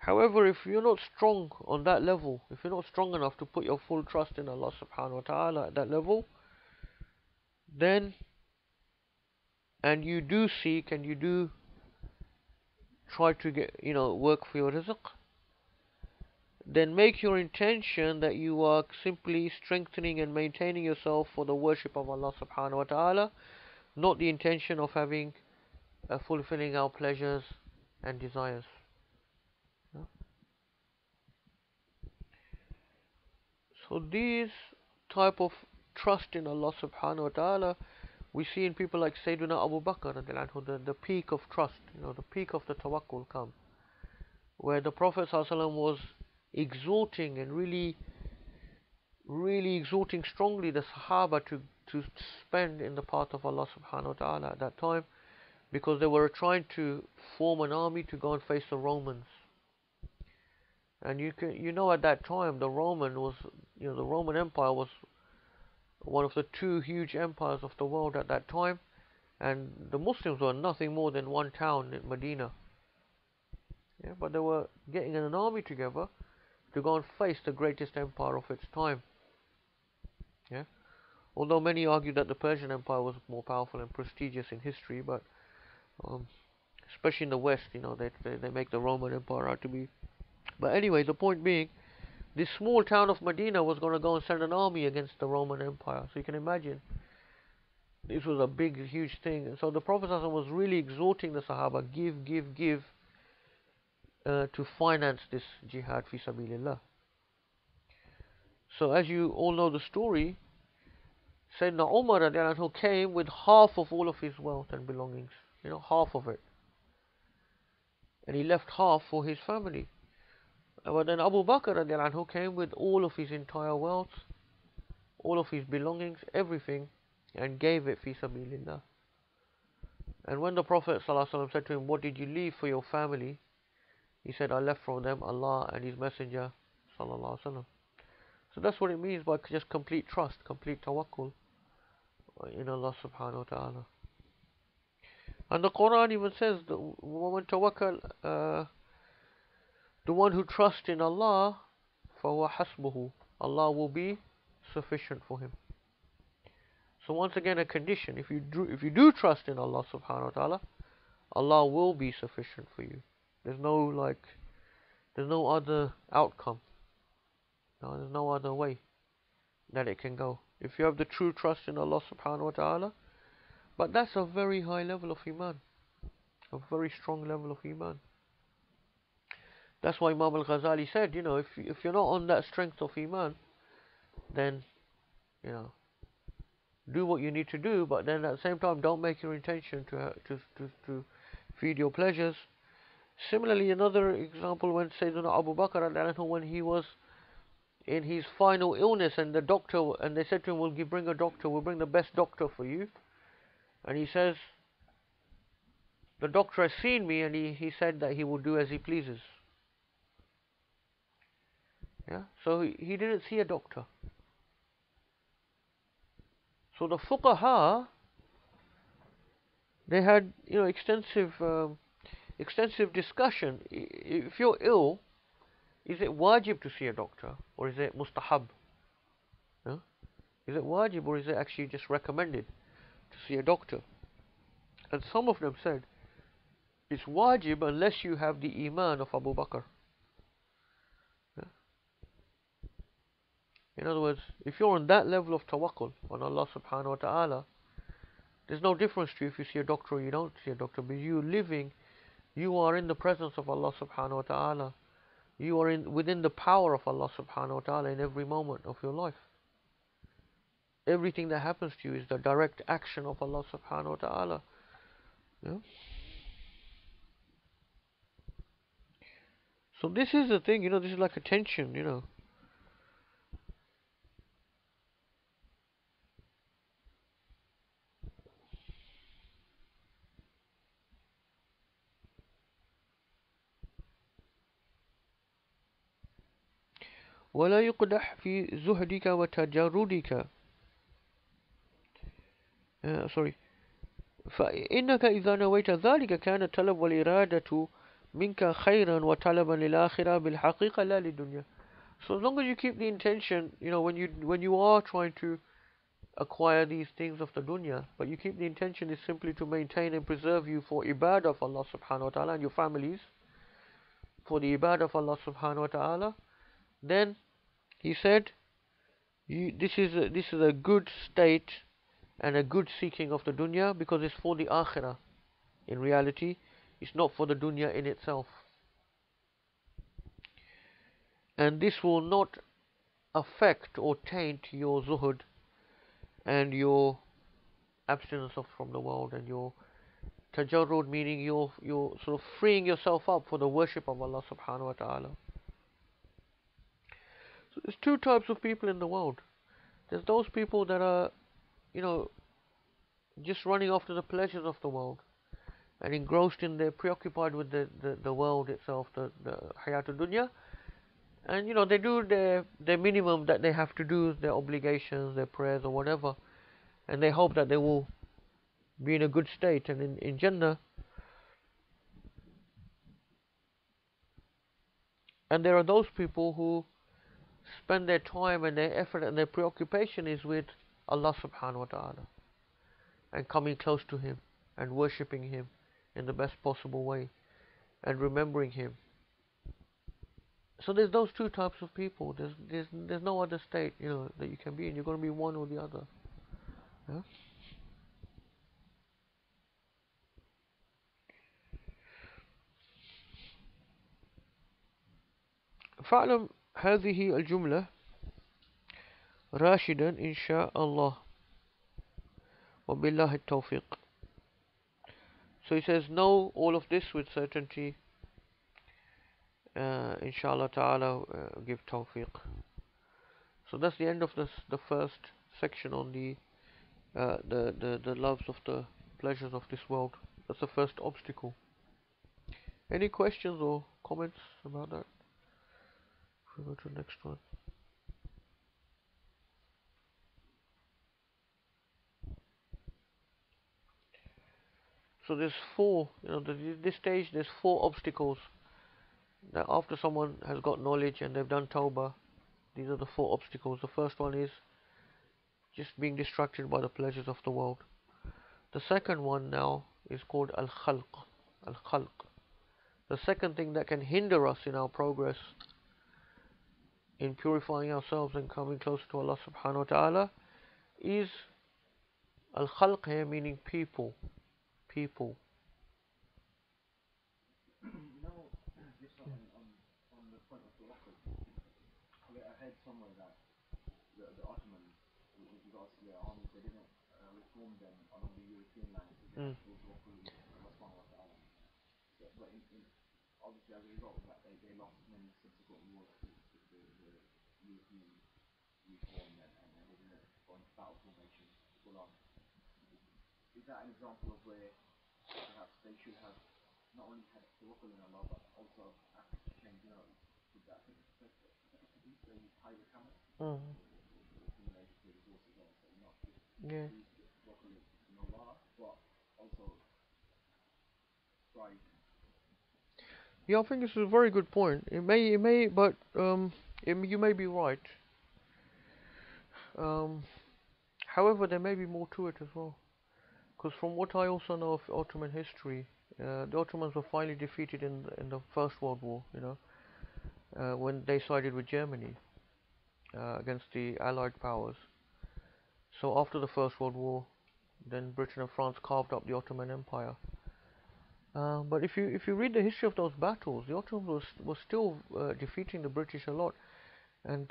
Speaker 1: However, if you're not strong on that level, if you're not strong enough to put your full trust in Allah subhanahu wa ta'ala at that level, then, and you do seek and you do try to get, work for your rizq, then make your intention that you are simply strengthening and maintaining yourself for the worship of Allah subhanahu wa ta'ala, not the intention of having fulfilling our pleasures and desires. Yeah? So these type of trust in Allah subhanahu wa ta'ala we see in people like Sayyidina Abu Bakr, the peak of trust, the peak of the tawakkul come, where the Prophet ﷺ was exhorting and really exhorting strongly the Sahaba to spend in the path of Allah subhanahu wa ta'ala at that time, because they were trying to form an army to go and face the Romans. And at that time the Roman Empire was one of the two huge empires of the world at that time, and the Muslims were nothing more than one town in Medina. Yeah, but they were getting an army together to go and face the greatest empire of its time. Yeah, although many argue that the Persian Empire was more powerful and prestigious in history, but especially in the West, they make the Roman Empire out to be. But anyway, the point being, this small town of Medina was going to go and send an army against the Roman Empire. So you can imagine, this was a big, huge thing. And so the Prophet ﷺ was really exhorting the Sahaba, give, to finance this jihad fi sabilillah. So as you all know the story, Sayyidina Umar radiallahu anhu came with half of all of his wealth and belongings, half of it. and he left half for his family. But then Abu Bakr radiallahu anhu came with all of his entire wealth, all of his belongings, everything, and gave it fi sabilillah. And when the Prophet ﷺ said to him, what did you leave for your family? He said, I left for them Allah and His Messenger ﷺ. So that's what it means by just complete trust, complete tawakkul in Allah subhanahu wa ta'ala. And the Quran even says, the woman tawakkal, the one who trusts in Allah, فَهُوَ حَسْبُهُ, Allah will be sufficient for him. So once again, a condition, if you do trust in Allah subhanahu wa ta'ala, Allah will be sufficient for you. There's no other outcome. No, there's no other way that it can go. If you have the true trust in Allah subhanahu wa ta'ala, but that's a very high level of iman, a very strong level of iman. That's why Imam al-Ghazali said, if you're not on that strength of iman, then, do what you need to do, but then at the same time, don't make your intention to feed your pleasures. Similarly, another example, when Sayyidina Abu Bakr, when he was in his final illness, and they said to him, we'll bring a doctor, we'll bring the best doctor for you. And he says, the doctor has seen me, and he said that he will do as he pleases. Yeah, so he didn't see a doctor. So the fuqaha, they had extensive discussion. If you're ill, is it wajib to see a doctor, or is it mustahab? Yeah? Is it wajib, or is it actually just recommended to see a doctor? And some of them said it's wajib unless you have the iman of Abu Bakr. In other words, if you're on that level of tawakkul on Allah subhanahu wa ta'ala, there's no difference to you if you see a doctor or you don't see a doctor. But you are in the presence of Allah subhanahu wa ta'ala. You are within the power of Allah subhanahu wa ta'ala in every moment of your life. Everything that happens to you is the direct action of Allah subhanahu wa ta'ala. Yeah? So this is the thing, this is like a tension, ولا يقدح في زهدك وتجردك sorry فإنك إذا نويت ذلك كان الطلب والإرادة منك خيرا وطلبا للآخرة بالحقيقة لا للدنيا. So as long as you keep the intention, when you are trying to acquire these things of the dunya, but you keep the intention is simply to maintain and preserve you for ibadah of Allah subhanahu wa ta'ala and your families, for the ibadah of Allah subhanahu wa ta'ala, then he said, this is a good state and a good seeking of the dunya, because it's for the akhirah. In reality, it's not for the dunya in itself. And this will not affect or taint your zuhud and your abstinence from the world, and your tajarrud, meaning you're sort of freeing yourself up for the worship of Allah subhanahu wa ta'ala. So there's two types of people in the world. There's those people that are, just running after the pleasures of the world and engrossed in preoccupied with the world itself, the hayatul dunya, and they do their minimum that they have to do, their obligations, their prayers or whatever, and they hope that they will be in a good state and in Jannah. And there are those people who spend their time and their effort and their preoccupation is with Allah subhanahu wa ta'ala, and coming close to Him and worshipping Him in the best possible way and remembering Him. So there's those two types of people. There's no other state that you can be in. You're going to be one or the other. Yeah? فاعلم هذه الجملة راشدا إن شاء الله وبالله التوفيق. So he says, know all of this with certainty Inshallah ta'ala give tawfiq. So that's the end of the first section on the loves of the pleasures of this world. That's the first obstacle. Any questions or comments about that? If we go to the next one. So there's four, this stage there's four obstacles that after someone has got knowledge and they've done tawbah, these are the four obstacles. The first one is just being distracted by the pleasures of the world. The second one now is called al-khalq. Al-khalq. The second thing that can hinder us in our progress in purifying ourselves and coming closer to Allah subhanahu wa ta'ala is al-khalq here, meaning people. People. Mm. Mm. Yeah. Yeah, I think this is a very good point. But you may be right. Um, However, there may be more to it as well. Because from what I also know of Ottoman history, the Ottomans were finally defeated in the First World War. When they sided with Germany against the Allied powers. So after the First World War, then Britain and France carved up the Ottoman Empire. But if you read the history of those battles, the Ottomans was still defeating the British a lot, and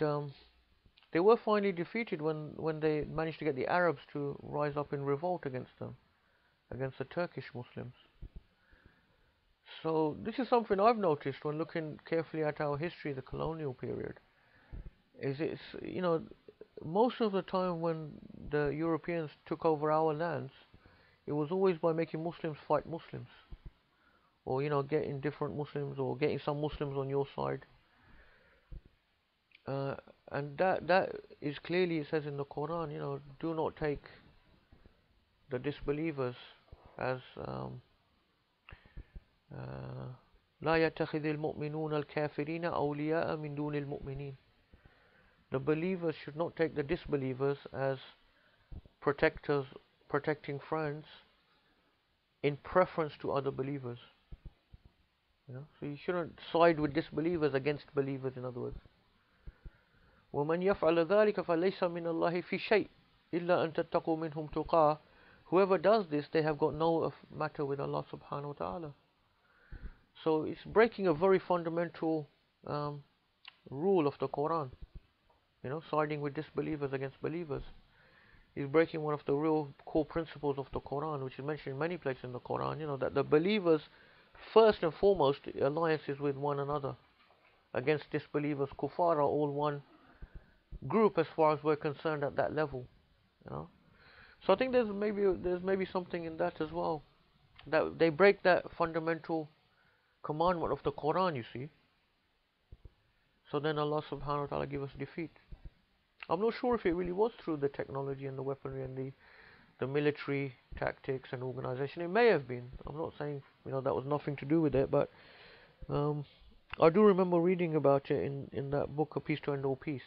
Speaker 1: they were finally defeated when they managed to get the Arabs to rise up in revolt against them, against the Turkish Muslims. So this is something I've noticed when looking carefully at our history, the colonial period. Most of the time when the Europeans took over our lands, it was always by making Muslims fight Muslims, or getting different Muslims, or getting some Muslims on your side. Uh, and that is clearly, it says in the Quran, do not take the disbelievers as لا يتخذ المؤمنون الكافرين أولياء من دون المؤمنين. The believers should not take the disbelievers as protectors, protecting friends in preference to other believers. So you shouldn't side with disbelievers against believers, in other words. وَمَنْ يَفْعَلَ ذَلِكَ فَلَيْسَ مِنَ اللَّهِ فِي شَيْءٍ إِلَّا أَن تَتَّقُوا مِنْهُمْ تُقَاةً. Whoever does this, they have got no matter with Allah subhanahu wa ta'ala. So it's breaking a very fundamental rule of the Quran. Siding with disbelievers against believers is breaking one of the real core principles of the Quran, which is mentioned in many places in the Quran. That the believers, first and foremost, alliances with one another against disbelievers. Kuffar are all one group as far as we're concerned at that level. So I think there's maybe something in that as well. That they break that fundamental commandment of the Quran, you see. So then Allah subhanahu wa ta'ala give us defeat. I'm not sure if it really was through the technology and the weaponry and the military tactics and organization. It may have been. I'm not saying that was nothing to do with it, but I do remember reading about it in that book, A Peace to End All Peace.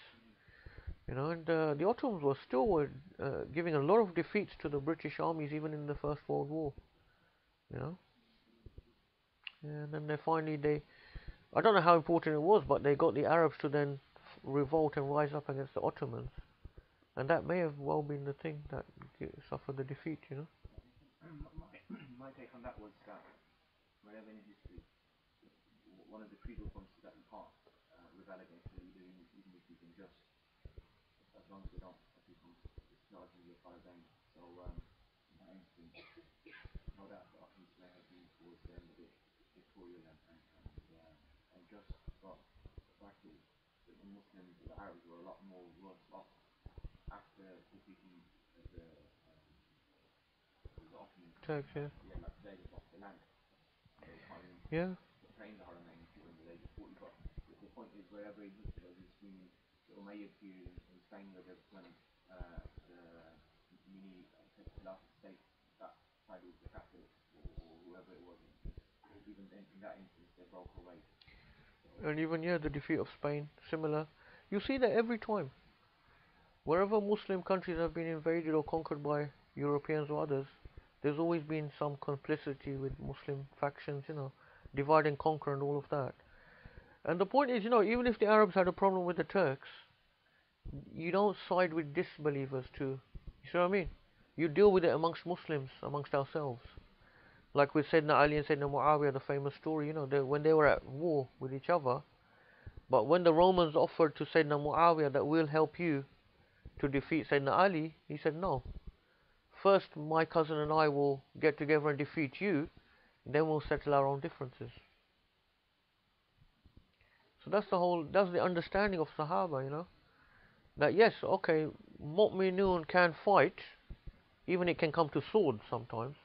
Speaker 1: And the Ottomans were still giving a lot of defeats to the British armies even in the First World War. And then I don't know how important it was, but they got the Arabs to then revolt and rise up against the Ottomans, and that may have well been the thing that suffered the defeat.
Speaker 2: My take on that was that whenever in history, one of the crucial points is that you can't revalidate the leader even if you can just, as long as they don't, people, it's not as easy as far as them. So, in that instance, no doubt the Ottomans may have been towards the end of it victorious and just Muslims, the Arabs were a lot more worse off after defeating the Ottomans,
Speaker 1: Turks, yeah.
Speaker 2: yeah, like they just lost the land and they can't even
Speaker 1: Yeah.
Speaker 2: claim the Haramain until in the age of 40. But the point is, wherever it existed, whether it's been the Umayyad period in Spain, where when the mini Khilafat state that side with the Catholics or whoever it was, even in that instance, they broke away. So,
Speaker 1: And even, yeah, the defeat of Spain, similar. You see that every time. Wherever Muslim countries have been invaded or conquered by Europeans or others, there's always been some complicity with Muslim factions, divide and conquer and all of that. And the point is, even if the Arabs had a problem with the Turks, you don't side with disbelievers too. You see what I mean? You deal with it amongst Muslims, amongst ourselves. Like with Sayyidina Ali and Sayyidina Muawiyah, the famous story, when they were at war with each other, but when the Romans offered to Sayyidina Muawiyah that we'll help you to defeat Sayyidina Ali, he said no. First, my cousin and I will get together and defeat you, then we'll settle our own differences. So that's the understanding of Sahaba, that yes, okay, mu'minun can fight, even it can come to swords sometimes.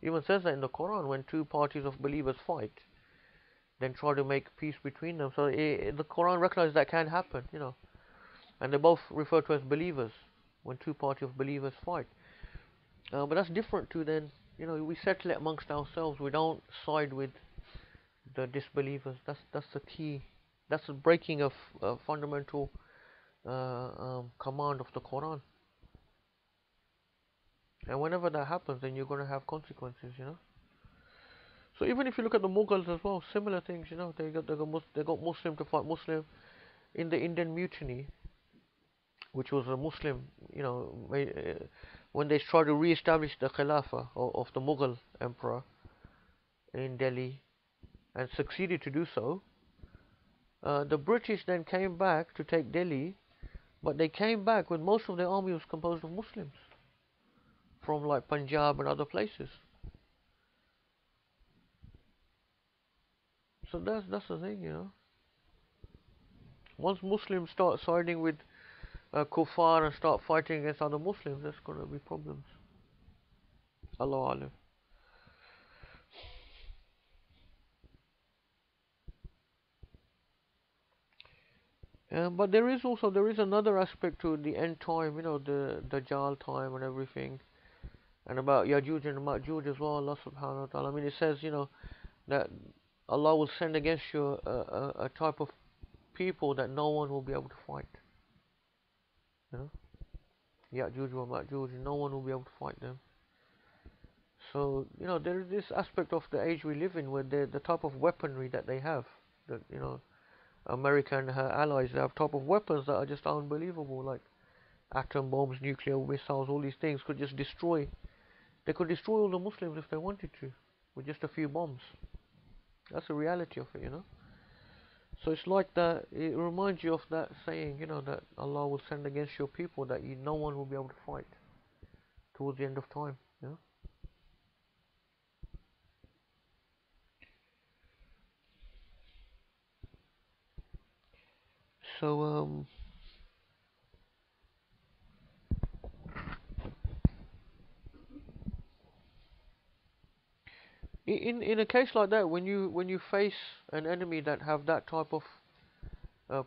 Speaker 1: Even says that in the Quran, when two parties of believers fight, then try to make peace between them. So the Quran recognizes that can happen, and they're both referred to as believers when two parties of believers fight. But that's different to then, we settle it amongst ourselves. We don't side with the disbelievers. That's the key. That's the breaking of fundamental command of the Quran. And whenever that happens, then you're going to have consequences. So even if you look at the Mughals as well, similar things. They got Muslim to fight Muslim in the Indian Mutiny, which was a Muslim. When they tried to re-establish the Khilafah of the Mughal emperor in Delhi, and succeeded to do so. The British then came back to take Delhi, but they came back when most of their army was composed of Muslims from like Punjab and other places. So that's the thing. Once Muslims start siding with kuffar and start fighting against other Muslims, there's gonna be problems. Allah Alam. But there is another aspect to the end time, the Dajjal time and everything, and about Yajuj and Majuj as well. Allah Subhanahu wa Taala. I mean, it says, that Allah will send against you a type of people that no one will be able to fight. Yajuj or Majuj, no one will be able to fight them. So, there is this aspect of the age we live in where the type of weaponry that they have, that, America and her allies, they have type of weapons that are just unbelievable, like atom bombs, nuclear missiles, all these things could just they could destroy all the Muslims if they wanted to, with just a few bombs. That's the reality of it. So it's like that, it reminds you of that saying, that Allah will send against your people that no one will be able to fight towards the end of time. So, in a case like that, when you face an enemy that have that type of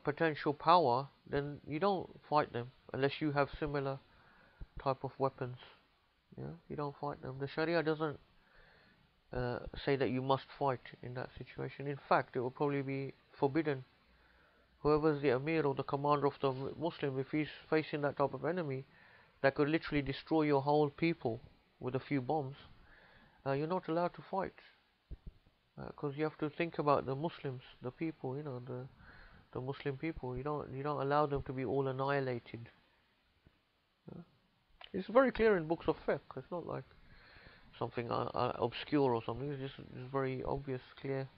Speaker 1: potential power, then you don't fight them unless you have similar type of weapons. Yeah, you don't fight them. The Sharia doesn't say that you must fight in that situation. In fact, it will probably be forbidden. Whoever's the Amir or the commander of the Muslim, if he's facing that type of enemy that could literally destroy your whole people with a few bombs, you're not allowed to fight, because you have to think about the Muslims, the people, the Muslim people. You don't allow them to be all annihilated. Yeah? It's very clear in books of fiqh. It's not like something obscure or something. It's just very obvious, clear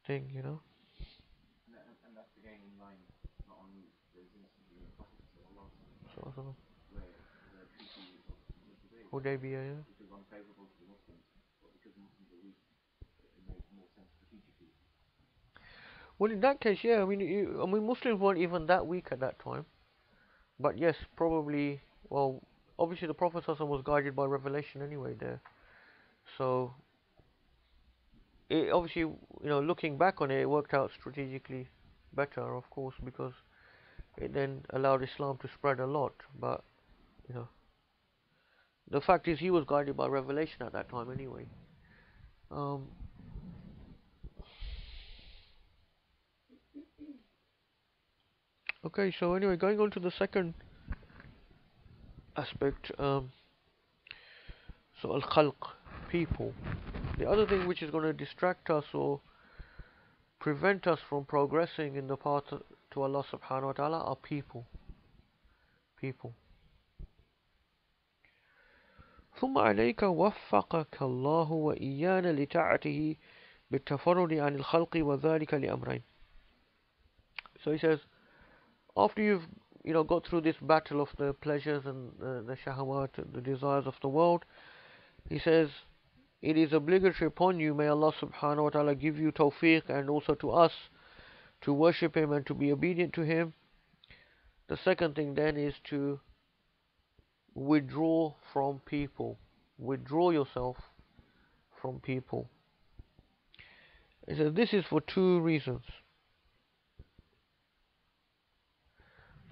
Speaker 1: thing.
Speaker 2: and that's again in line, not only there's instances in the Prophet
Speaker 1: So,
Speaker 2: where the treaty of
Speaker 1: Hudaybiyah, yeah.
Speaker 2: which was unfavorable to the Muslims, but because Muslims are weak, it made more sense strategically.
Speaker 1: Well, in that case, yeah, I mean, Muslims weren't even that weak at that time. But yes, probably, well, obviously the Prophet ﷺ was guided by revelation anyway there. So, obviously, looking back on it, it worked out strategically better, of course, because it then allowed Islam to spread a lot. But, you know, the fact is he was guided by revelation at that time anyway. Um, okay, so anyway, going on to the second aspect, so al-khalq, people. The other thing which is going to distract us or prevent us from progressing in the path to Allah subhanahu wa ta'ala are people. People. ثم عليك وفقك الله وإيانا لطاعته بالتفرد عن الخلق وذلك لأمرين. So he says, after you've got through this battle of the pleasures and the shahawat, the desires of the world, he says, it is obligatory upon you, may Allah subhanahu wa ta'ala give you tawfiq, and also to us, to worship Him and to be obedient to Him. The second thing then is to withdraw from people. Withdraw yourself from people. He says this is for two reasons.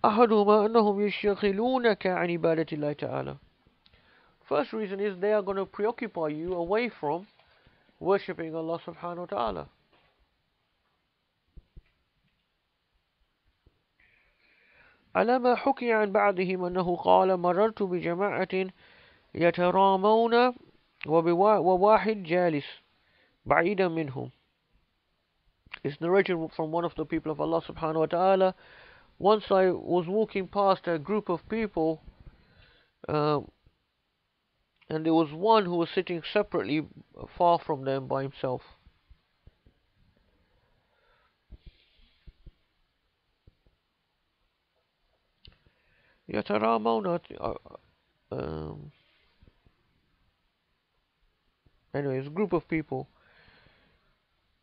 Speaker 1: أحدهما أنهم يشغلونك عن عبادة الله تعالى. First reason is they are going to preoccupy you away from worshipping Allah subhanahu wa ta'ala. على ما حكي عن بعضهم أنه قال مررت بجماعة يترامون وواحد جالس بعيدا منهم. It's narrated from one of the people of Allah subhanahu wa ta'ala. Once I was walking past a group of people, and there was one who was sitting separately far from them by himself. يترامون anyway, it's a group of people.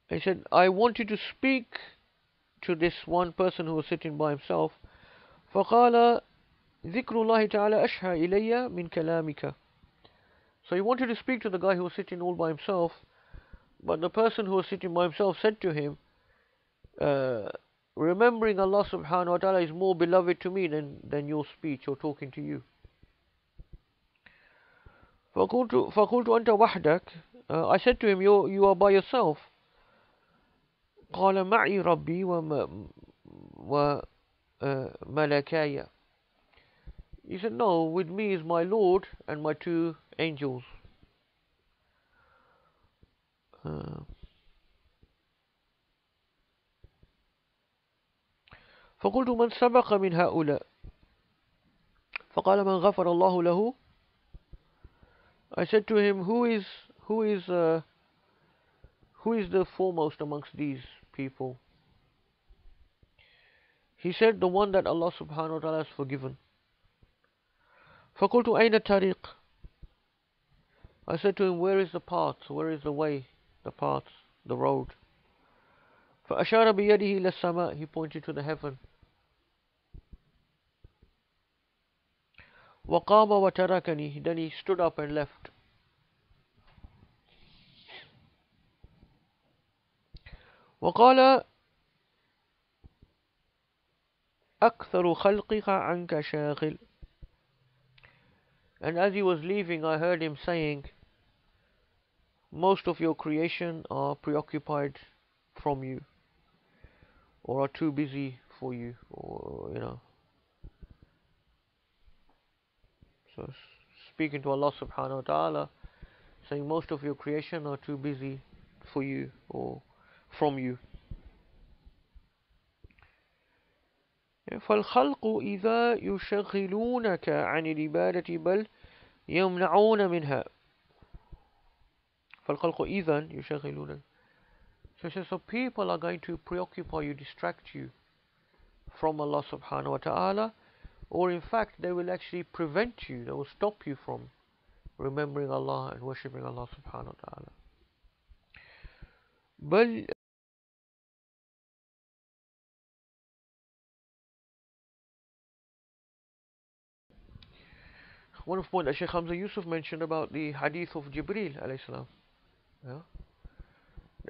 Speaker 1: He said, I wanted to speak to this one person who was sitting by himself. فقال ذكر الله تعالى أشهى إلي من كلامك. So he wanted to speak to the guy who was sitting all by himself, but the person who was sitting by himself said to him, remembering Allah subhanahu wa ta'ala is more beloved to me than your speech or talking to you. فقلت أنت وحدك. I said to him, you are by yourself. قال معي ربي وملكاي. He said, no, with me is my Lord and my two angels. فقلت من سبق من هؤلاء. فقال من غفر الله له. I said to him, who is the foremost amongst these people? He said, the one that Allah subhanahu wa ta'ala has forgiven. فقلت أين الطريق. I said to him, where is the path? Where is the way? The path, the road. فأشار بيده إلى السماء. He pointed to the heaven. وقام وتركني. Then he stood up and left. وقال أكثر خلقك عنك شاغل. And as he was leaving, I heard him saying, most of your creation are preoccupied from you, or are too busy for you, or So speaking to Allah subhanahu wa ta'ala, saying most of your creation are too busy for you or from you. فالخلق إذا يشغلونك عن العبادة بل يمنعون منها. فالخلق إذا يشغلونك. So people are going to preoccupy you, distract you from Allah subhanahu wa ta'ala, or in fact they will actually prevent you, they will stop you from remembering Allah and worshipping Allah subhanahu wa ta'ala. بل one of the points that Shaykh Hamza Yusuf mentioned about the hadith of Jibreel alayhi salam. Yeah?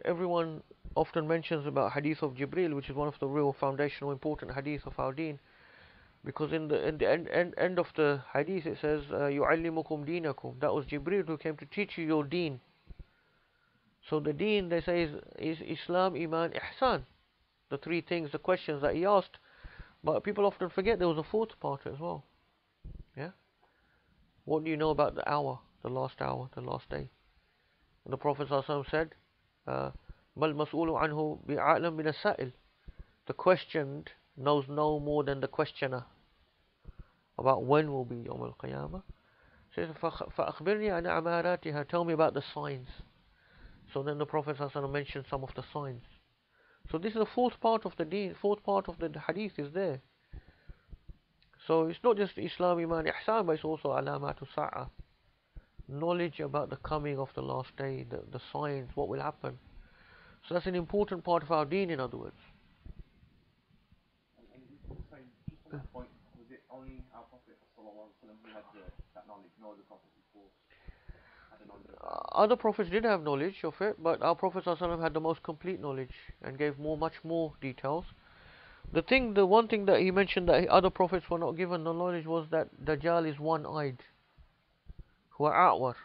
Speaker 1: Everyone often mentions about hadith of Jibreel, which is one of the real foundational important hadith of our deen, because in the end of the hadith it says يُعَلِّمُكُمْ دِينَكُمْ. That was Jibreel who came to teach you your deen. So the deen, they say, is Islam, Iman, Ihsan. The three things, the questions that he asked. But people often forget there was a fourth part as well. Yeah? What do you know about the hour, the last day? And the Prophet ﷺ said, مَا الْمَسْئُولُ عَنْهُ بِعَأْلَمْ مِنَ السَّائِلِ. The questioned knows no more than the questioner about when will be Yawm al-Qiyamah. Says, فَأَخْبِرْنِي عَنْ أَمَارَاتِهَا. Tell me about the signs. So then the Prophet ﷺ mentioned some of the signs. So this is the fourth part of the deen, fourth part of the hadith is there. So it's not just Islam, Iman, Ihsan, but it's also alamatu sa'a. Knowledge about the coming of the last day, the signs, what will happen. So that's an important part of our deen, in other words.
Speaker 2: And sorry, just on that point, was it only our Prophet ﷺ who had that knowledge? No other prophet before had the knowledge of that?
Speaker 1: Other prophets did have knowledge of it, but our Prophet ﷺ had the most complete knowledge and gave much more details. The one thing that he mentioned that other prophets were not given the knowledge was that Dajjal is one-eyed, huwa a'war.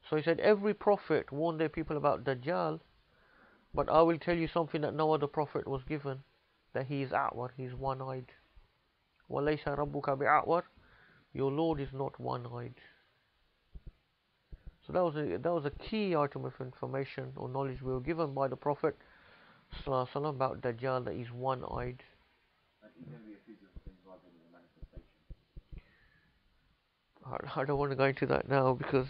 Speaker 1: So he said every prophet warned their people about Dajjal, but I will tell you something that no other prophet was given, that he is a'war, he is one-eyed. وَلَيْسَ رَبُّكَ بِأَعْوَرٍ. Your Lord is not one-eyed. So that was a key item of information or knowledge we were given by the Prophet ﷺ about Dajjal, that he's one-eyed.
Speaker 2: And even be a physical thing rather than a manifestation.
Speaker 1: I don't want to go into that now because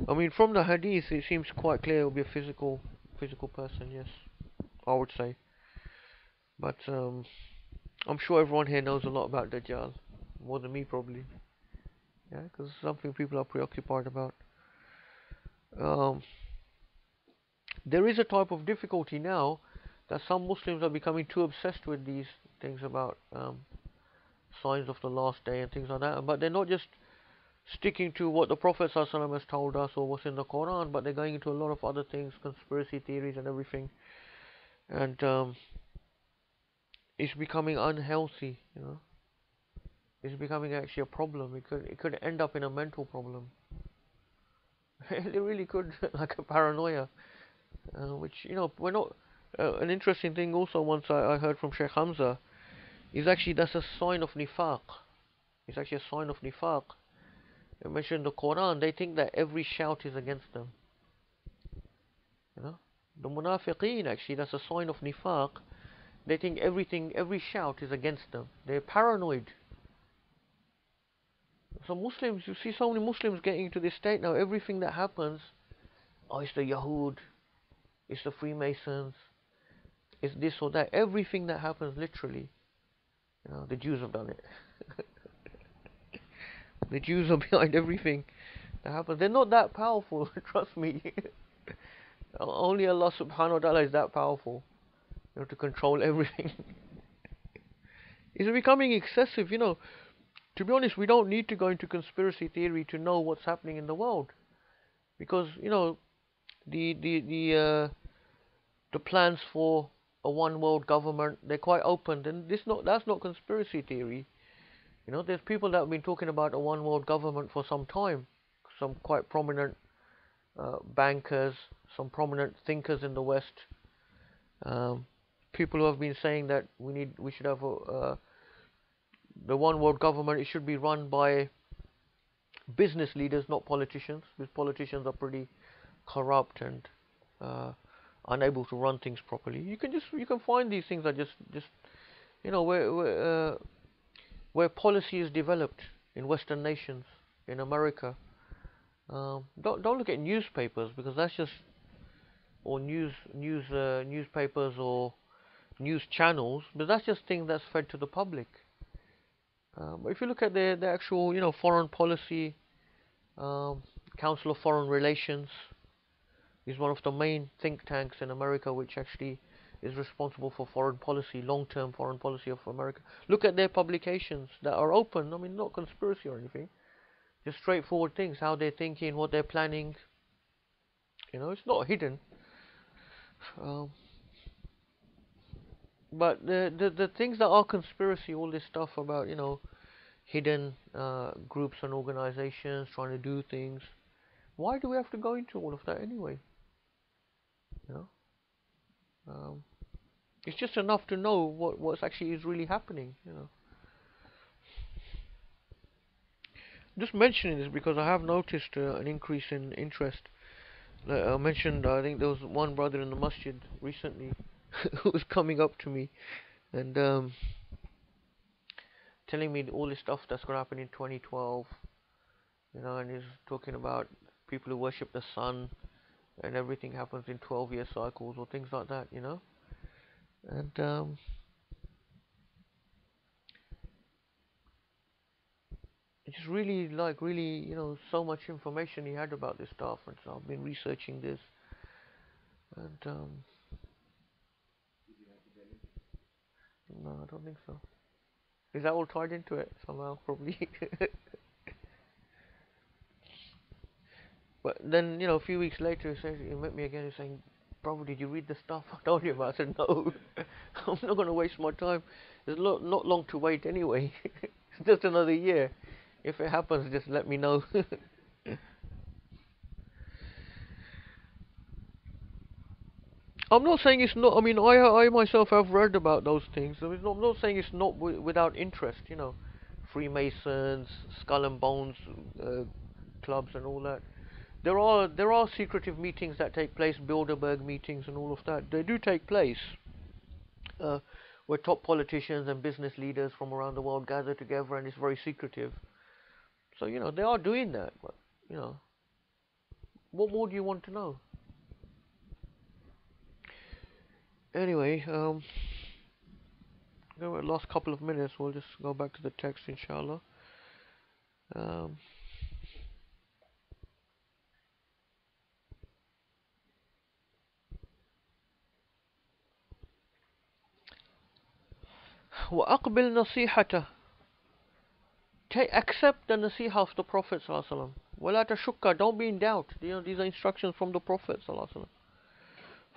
Speaker 1: I mean from the hadith it seems quite clear it will be a physical person, yes, I would say. But I'm sure everyone here knows a lot about Dajjal, more than me probably. Yeah, because it's something people are preoccupied about. There is a type of difficulty now that some Muslims are becoming too obsessed with these things about signs of the last day and things like that, but they're not just sticking to what the Prophet ﷺ has told us or what's in the Quran, but they're going into a lot of other things, conspiracy theories and everything, and it's becoming unhealthy, you know. It's becoming actually a problem. It could end up in a mental problem. It really could, like a paranoia, which, you know, we're not. An interesting thing also once I heard from Shaykh Hamza is actually that's a sign of nifaq. It's actually a sign of nifaq. It mentioned in the Quran, they think that every shout is against them. You know, the munafiqeen actually, that's a sign of nifaq. They think every shout is against them. They're paranoid. So Muslims, you see so many Muslims getting into this state now. Everything that happens, oh, it's the Yahud, it's the Freemasons, it's this or that. Everything that happens, literally, you know, the Jews have done it. The Jews are behind everything that happens. They're not that powerful, trust me. Only Allah subhanahu wa ta'ala is that powerful, you know, to control everything. It's becoming excessive, you know. To be honest, we don't need to go into conspiracy theory to know what's happening in the world, because, you know, the plans for a one world government, they're quite open, and that's not conspiracy theory. You know, there's people that have been talking about a one world government for some time, some quite prominent bankers, some prominent thinkers in the West, people who have been saying that we should have the one world government. It should be run by business leaders, not politicians, because politicians are pretty corrupt and unable to run things properly. You can find these things are just you know, where policy is developed in Western nations, in America. Don't look at newspapers, because that's just, or newspapers or news channels, but that's just things that's fed to the public. But if you look at the actual, you know, foreign policy, Council of Foreign Relations is one of the main think tanks in America, which actually is responsible for foreign policy, long-term foreign policy of America. Look at their publications that are open. I mean, not conspiracy or anything. Just straightforward things, how they're thinking, what they're planning. It's not hidden. Um, but the things that are conspiracy, all this stuff about, hidden groups and organizations trying to do things. Why do we have to go into all of that anyway? You know, um, it's just enough to know what's actually is really happening. Just mentioning this because I have noticed an increase in interest. I mentioned, I think there was one brother in the masjid recently who was coming up to me and telling me all this stuff that's going to happen in 2012. And he's talking about people who worship the sun and everything happens in 12-year cycles or things like that. And it's really so much information he had about this stuff, and so I've been researching this, and no, I don't think so. Is that all tied into it somehow? Probably. But then, a few weeks later, he met me again. He's saying, "Brother, did you read the stuff I told you about?" I said, "No, I'm not going to waste my time. There's not long to wait anyway. It's just another year. If it happens, just let me know." I'm not saying it's not. I mean, I myself have read about those things. I'm not saying it's not without interest. Freemasons, Skull and Bones clubs, and all that. There are secretive meetings that take place, Bilderberg meetings, and all of that. They do take place, uh, where top politicians and business leaders from around the world gather together, and it's very secretive. So they are doing that. But what more do you want to know? Anyway, the last couple of minutes, we'll just go back to the text, inshallah. Um, وأقبل نصيحته. Accept the nasiha of the Prophet ﷺ. ولا تشك, don't be in doubt. These are instructions from the Prophet ﷺ.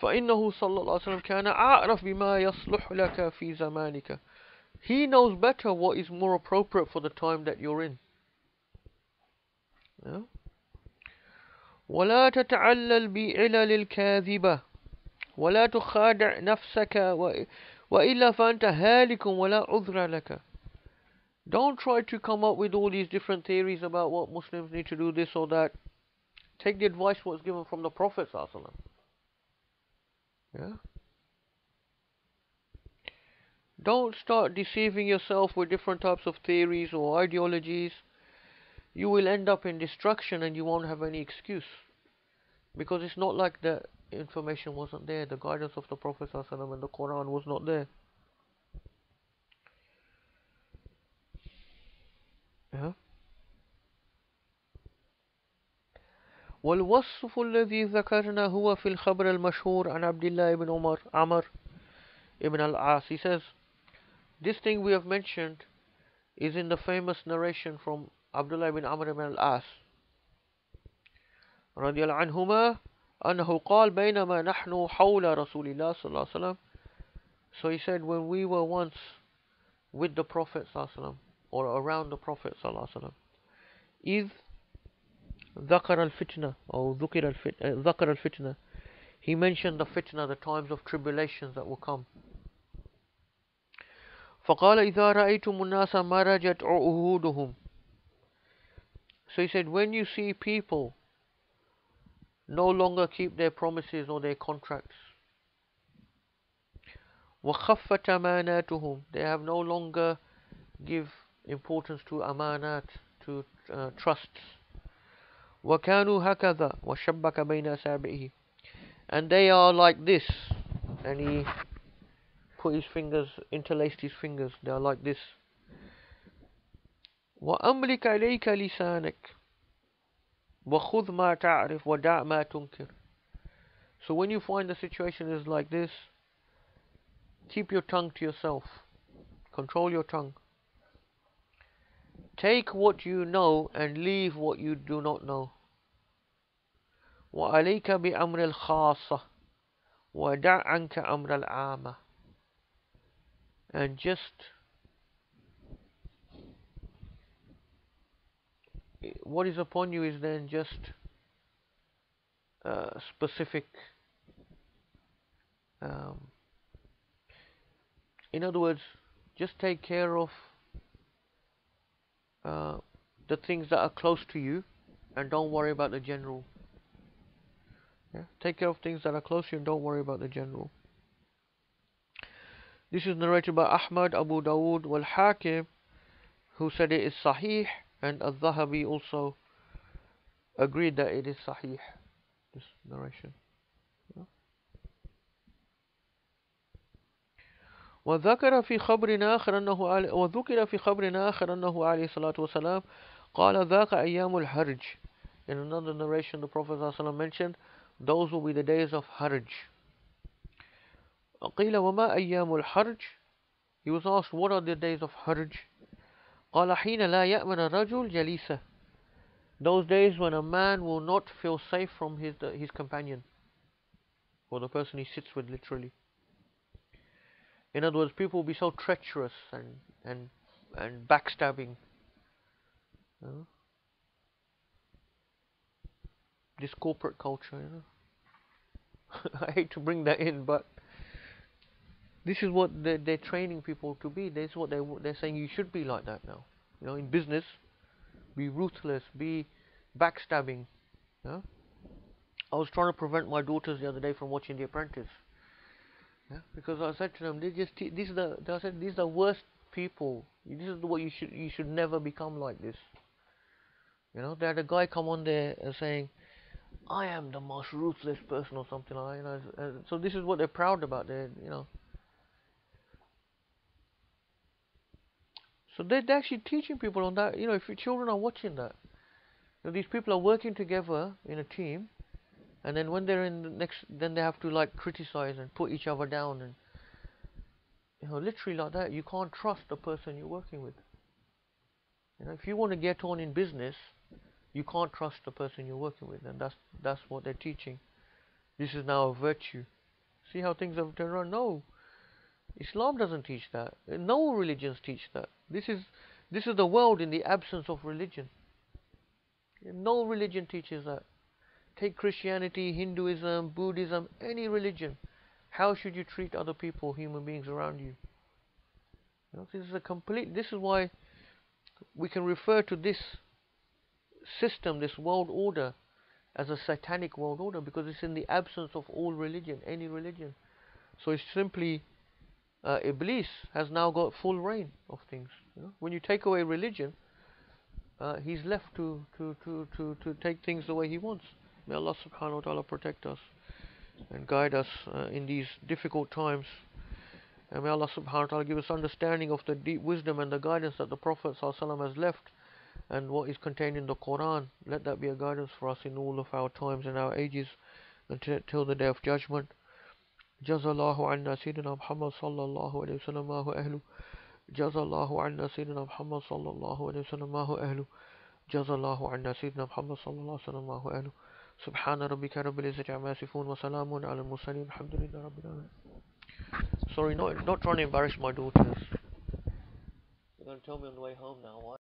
Speaker 1: فإنه صلى الله عليه وسلم كان أعرف بما يصلح لك في زمانك. He knows better what is more appropriate for the time that you're in. Yeah? ولا تتعلل بعلل الكاذبة ولا تخادع نفسك وإلا فأنت هالك ولا عذر لك. Don't try to come up with all these different theories about what Muslims need to do, this or that. Take the advice what's given from the Prophet ﷺ. Yeah? Don't start deceiving yourself with different types of theories or ideologies. You will end up in destruction and you won't have any excuse. Because it's not like the information wasn't there. The guidance of the Prophet ﷺ and the Quran was not there. Yeah? والوصف الذي ذكرنا هو في الخبر المشهور عن عبد الله بن عمر ibn al-As. He says, this thing we have mentioned is in the famous narration from Abdullah ibn Amr ibn al-As رضي الله عنهما أنه قال بينما نحن حول رسول الله صلى الله عليه وسلم. So he said, when we were once with the Prophet صلى الله عليه وسلم, or around the Prophet صلى الله عليه وسلم, إذ ذكر الفتنة أو ذكر الفتنة, he mentioned the fitna, the times of tribulations that will come. فقال إذا رأيتم الناس مرجت عهودهم. So he said, when you see people no longer keep their promises or their contracts, وخفت أماناتهم, they have no longer give importance to amanat, to trusts, وكانوا هكذا وشبك بين أصابعه, and they are like this, and he put his fingers, interlaced his fingers, they are like this. وأملك عليك لسانك وخذ ما تعرف ودع ما تنكر. So when you find the situation is like this, keep your tongue to yourself, control your tongue, Take what you know and leave what you do not know. وعليك بأمر الخاصة ودع عنك أمر العامة. And just what is upon you is then just specific. In other words, just take care of the things that are close to you, and don't worry about the general. Yeah? Take care of things that are close to you and don't worry about the general. This is narrated by Ahmad, Abu Dawood, wal Hakim, who said it is Sahih, and Al-Dhahabi also agreed that it is Sahih, this narration. Yeah? وذكر في خبر آخر أنه عليه الصلاة والسلام قال ذاك أيام الحرج. In another narration, the Prophet ﷺ mentioned, those will be the days of Harj. قيل وما أيام الحرج? He was asked, what are the days of Harj? قال حين لا يأمن الرجل جليسه. Those days when a man will not feel safe from his companion, or the person he sits with, literally. In other words, people will be so treacherous and backstabbing. You know? This corporate culture, you know. I hate to bring that in, but this is what they're training people to be. This is what they're saying you should be like that now. You know, in business, be ruthless, be backstabbing. Yeah? I was trying to prevent my daughters the other day from watching The Apprentice. Yeah? Because I said to them, these are the worst people. This is what you should never become like this. You know, they had a guy come on there saying, I am the most ruthless person or something like that. You know, so this is what they're proud about. They're, you know. So they're actually teaching people on that. You know, if your children are watching that, you know, these people are working together in a team, and then when they're in the next, then they have to like criticize and put each other down, and you know, literally like that. You can't trust the person you're working with. You know, if you want to get on in business, you can't trust the person you're working with, and that's what they're teaching. This is now a virtue. See how things have turned around? No, Islam doesn't teach that. No religions teach that. This is the world in the absence of religion. No religion teaches that. Take Christianity, Hinduism, Buddhism, any religion. How should you treat other people, human beings around you? You know, this is why we can refer to this system, this world order, as a satanic world order, because it's in the absence of all religion, any religion. So it's simply Iblis has now got full reign of things. You know? When you take away religion, he's left to take things the way he wants. May Allah subhanahu wa ta'ala protect us and guide us in these difficult times. And may Allah subhanahu wa ta'ala give us understanding of the deep wisdom and the guidance that the Prophet ﷺ has left, and what is contained in the Quran. Let that be a guidance for us in all of our times and our ages until the day of judgment. Jazallahu anna Sayyidina Muhammad sallallahu alayhi wa sallam ma hu ahlu. Jazallahu anna Sayyidina Muhammad sallallahu alayhi wa sallam ma hu ahlu. Jazallahu anna Sayyidina Muhammad sallallahu alayhi wa sallam ma hu ahlu. Subhana rabbika rabbil izzati amma yasifun wa salamun ala al-mursalin alhamdulillahi rabbil alamin. Sorry, not trying to embarrass my daughters. They're going to tell me on the way home now. Why?